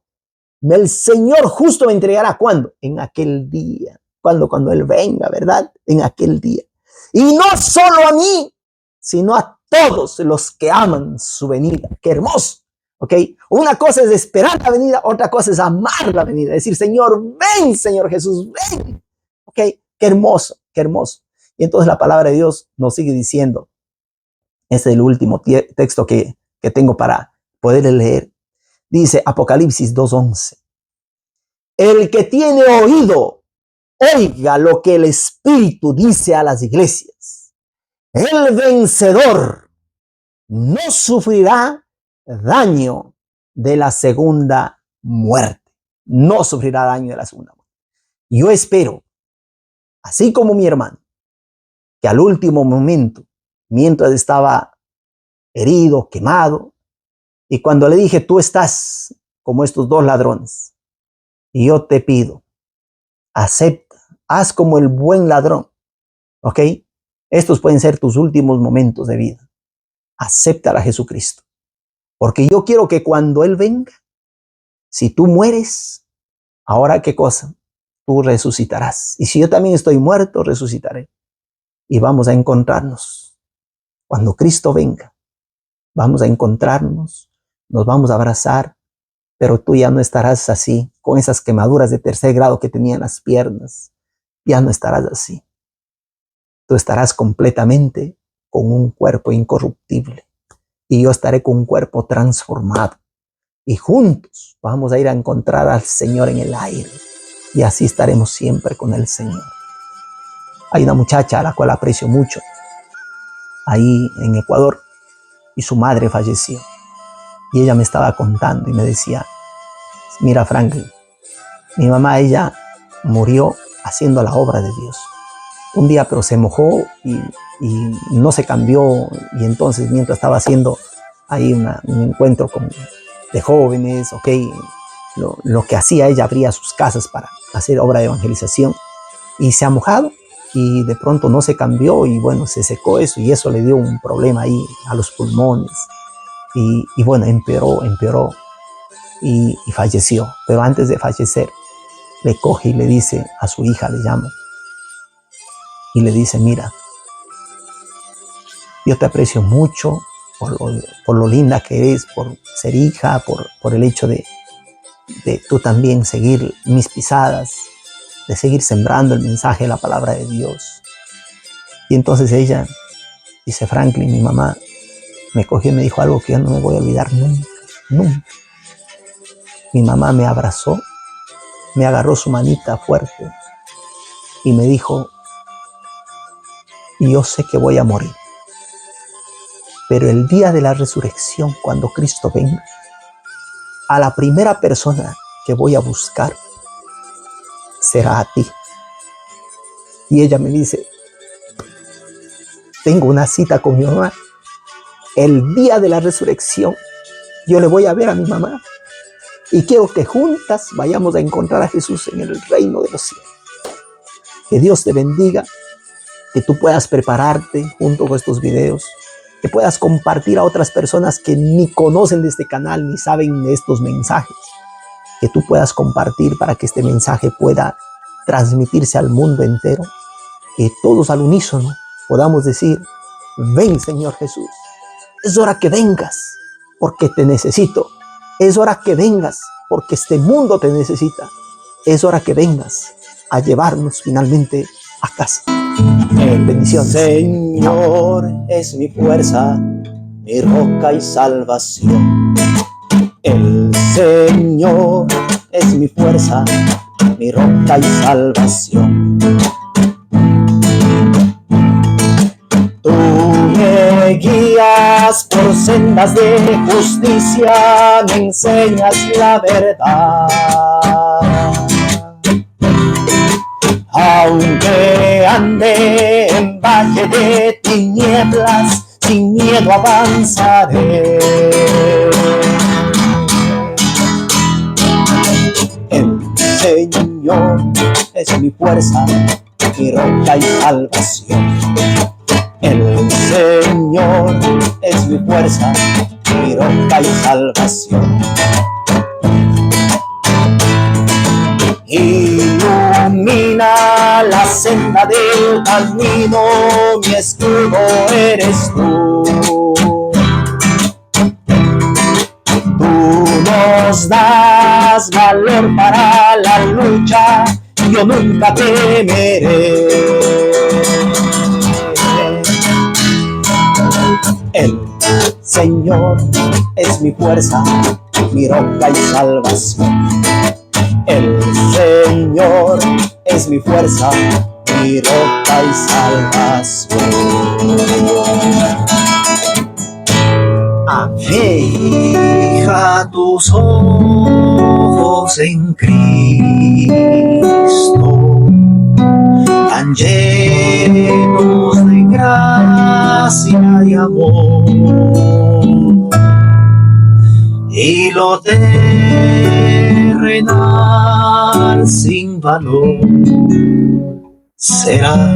el Señor justo me entregará. ¿Cuándo? En aquel día. Cuando Él venga, ¿verdad? En aquel día. Y no solo a mí, sino a todos los que aman su venida. ¡Qué hermoso! ¿Ok? Una cosa es esperar la venida, otra cosa es amar la venida. Decir, Señor, ven, Señor Jesús, ven. ¿Ok? ¡Qué hermoso! ¡Qué hermoso! Y entonces la palabra de Dios nos sigue diciendo, este es el último texto que tengo para poder leer. Dice Apocalipsis 2:11. El que tiene oído, oiga lo que el Espíritu dice a las iglesias. El vencedor no sufrirá daño de la segunda muerte. No sufrirá daño de la segunda muerte. Yo espero, así como mi hermano, que al último momento, mientras estaba herido, quemado, y cuando le dije, tú estás como estos dos ladrones, y yo te pido, acepta, haz como el buen ladrón, ¿ok? Estos pueden ser tus últimos momentos de vida. Acepta a Jesucristo, porque yo quiero que cuando Él venga, si tú mueres, ahora ¿qué cosa? Tú resucitarás. Y si yo también estoy muerto, resucitaré. Y vamos a encontrarnos. Cuando Cristo venga, vamos a encontrarnos, nos vamos a abrazar, pero tú ya no estarás así, con esas quemaduras de tercer grado que tenían las piernas. Ya no estarás así. Tú estarás completamente con un cuerpo incorruptible. Y yo estaré con un cuerpo transformado. Y juntos vamos a ir a encontrar al Señor en el aire. Y así estaremos siempre con el Señor. Hay una muchacha a la cual aprecio mucho, ahí en Ecuador, y su madre falleció. Y ella me estaba contando y me decía, mira Franklin, mi mamá, ella murió haciendo la obra de Dios. Un día pero se mojó y no se cambió, y entonces mientras estaba haciendo ahí un encuentro de jóvenes, ok, lo que hacía ella, abría sus casas para hacer obra de evangelización, y se ha mojado y de pronto no se cambió y bueno, se secó eso, y eso le dio un problema ahí a los pulmones y bueno, empeoró y falleció. Pero antes de fallecer le coge y le dice a su hija, le llama y le dice, mira, yo te aprecio mucho por lo linda que eres, por ser hija, por el hecho de tú también seguir mis pisadas, de seguir sembrando el mensaje de la palabra de Dios. Y entonces ella dice, Franklin, mi mamá me cogió y me dijo algo que yo no me voy a olvidar nunca, nunca. Mi mamá me abrazó, me agarró su manita fuerte y me dijo, yo sé que voy a morir, pero el día de la resurrección, cuando Cristo venga, a la primera persona que voy a buscar será a ti. Y ella me dice, tengo una cita con mi mamá. El día de la resurrección yo le voy a ver a mi mamá y quiero que juntas vayamos a encontrar a Jesús en el reino de los cielos. Que Dios te bendiga, que tú puedas prepararte junto con estos videos, que puedas compartir a otras personas que ni conocen de este canal ni saben de estos mensajes, que tú puedas compartir para que este mensaje pueda transmitirse al mundo entero, que todos al unísono podamos decir, ven Señor Jesús, es hora que vengas porque te necesito, es hora que vengas porque este mundo te necesita, es hora que vengas a llevarnos finalmente a casa. Bendiciones. Señor es mi fuerza, mi roca y salvación. El Señor es mi fuerza, mi roca y salvación. Tú me guías guías por sendas de justicia, me enseñas la verdad. Aunque ande en valle de tinieblas, sin miedo avanzaré. El Señor es mi fuerza, mi roca y salvación. El Señor es mi fuerza, mi roca y salvación. Ilumina la senda del camino, mi escudo eres tú. Tú nos das valor para la lucha, yo nunca temeré. El Señor es mi fuerza, mi roca y salvación. El Señor es mi fuerza, mi roca y salvación. Fija tus ojos en Cristo, tan llenos de gracia y amor, y lo terrenal sin valor será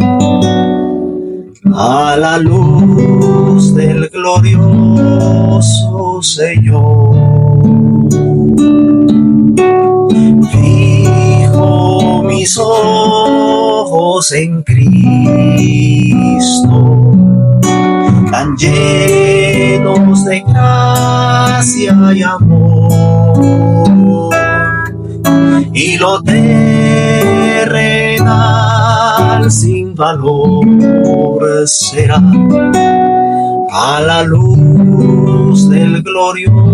a la luz del glorioso Señor. Fijo mis ojos en Cristo, tan llenos de gracia y amor, y lo terrenal sin valor será a la luz del glorioso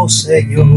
Señor.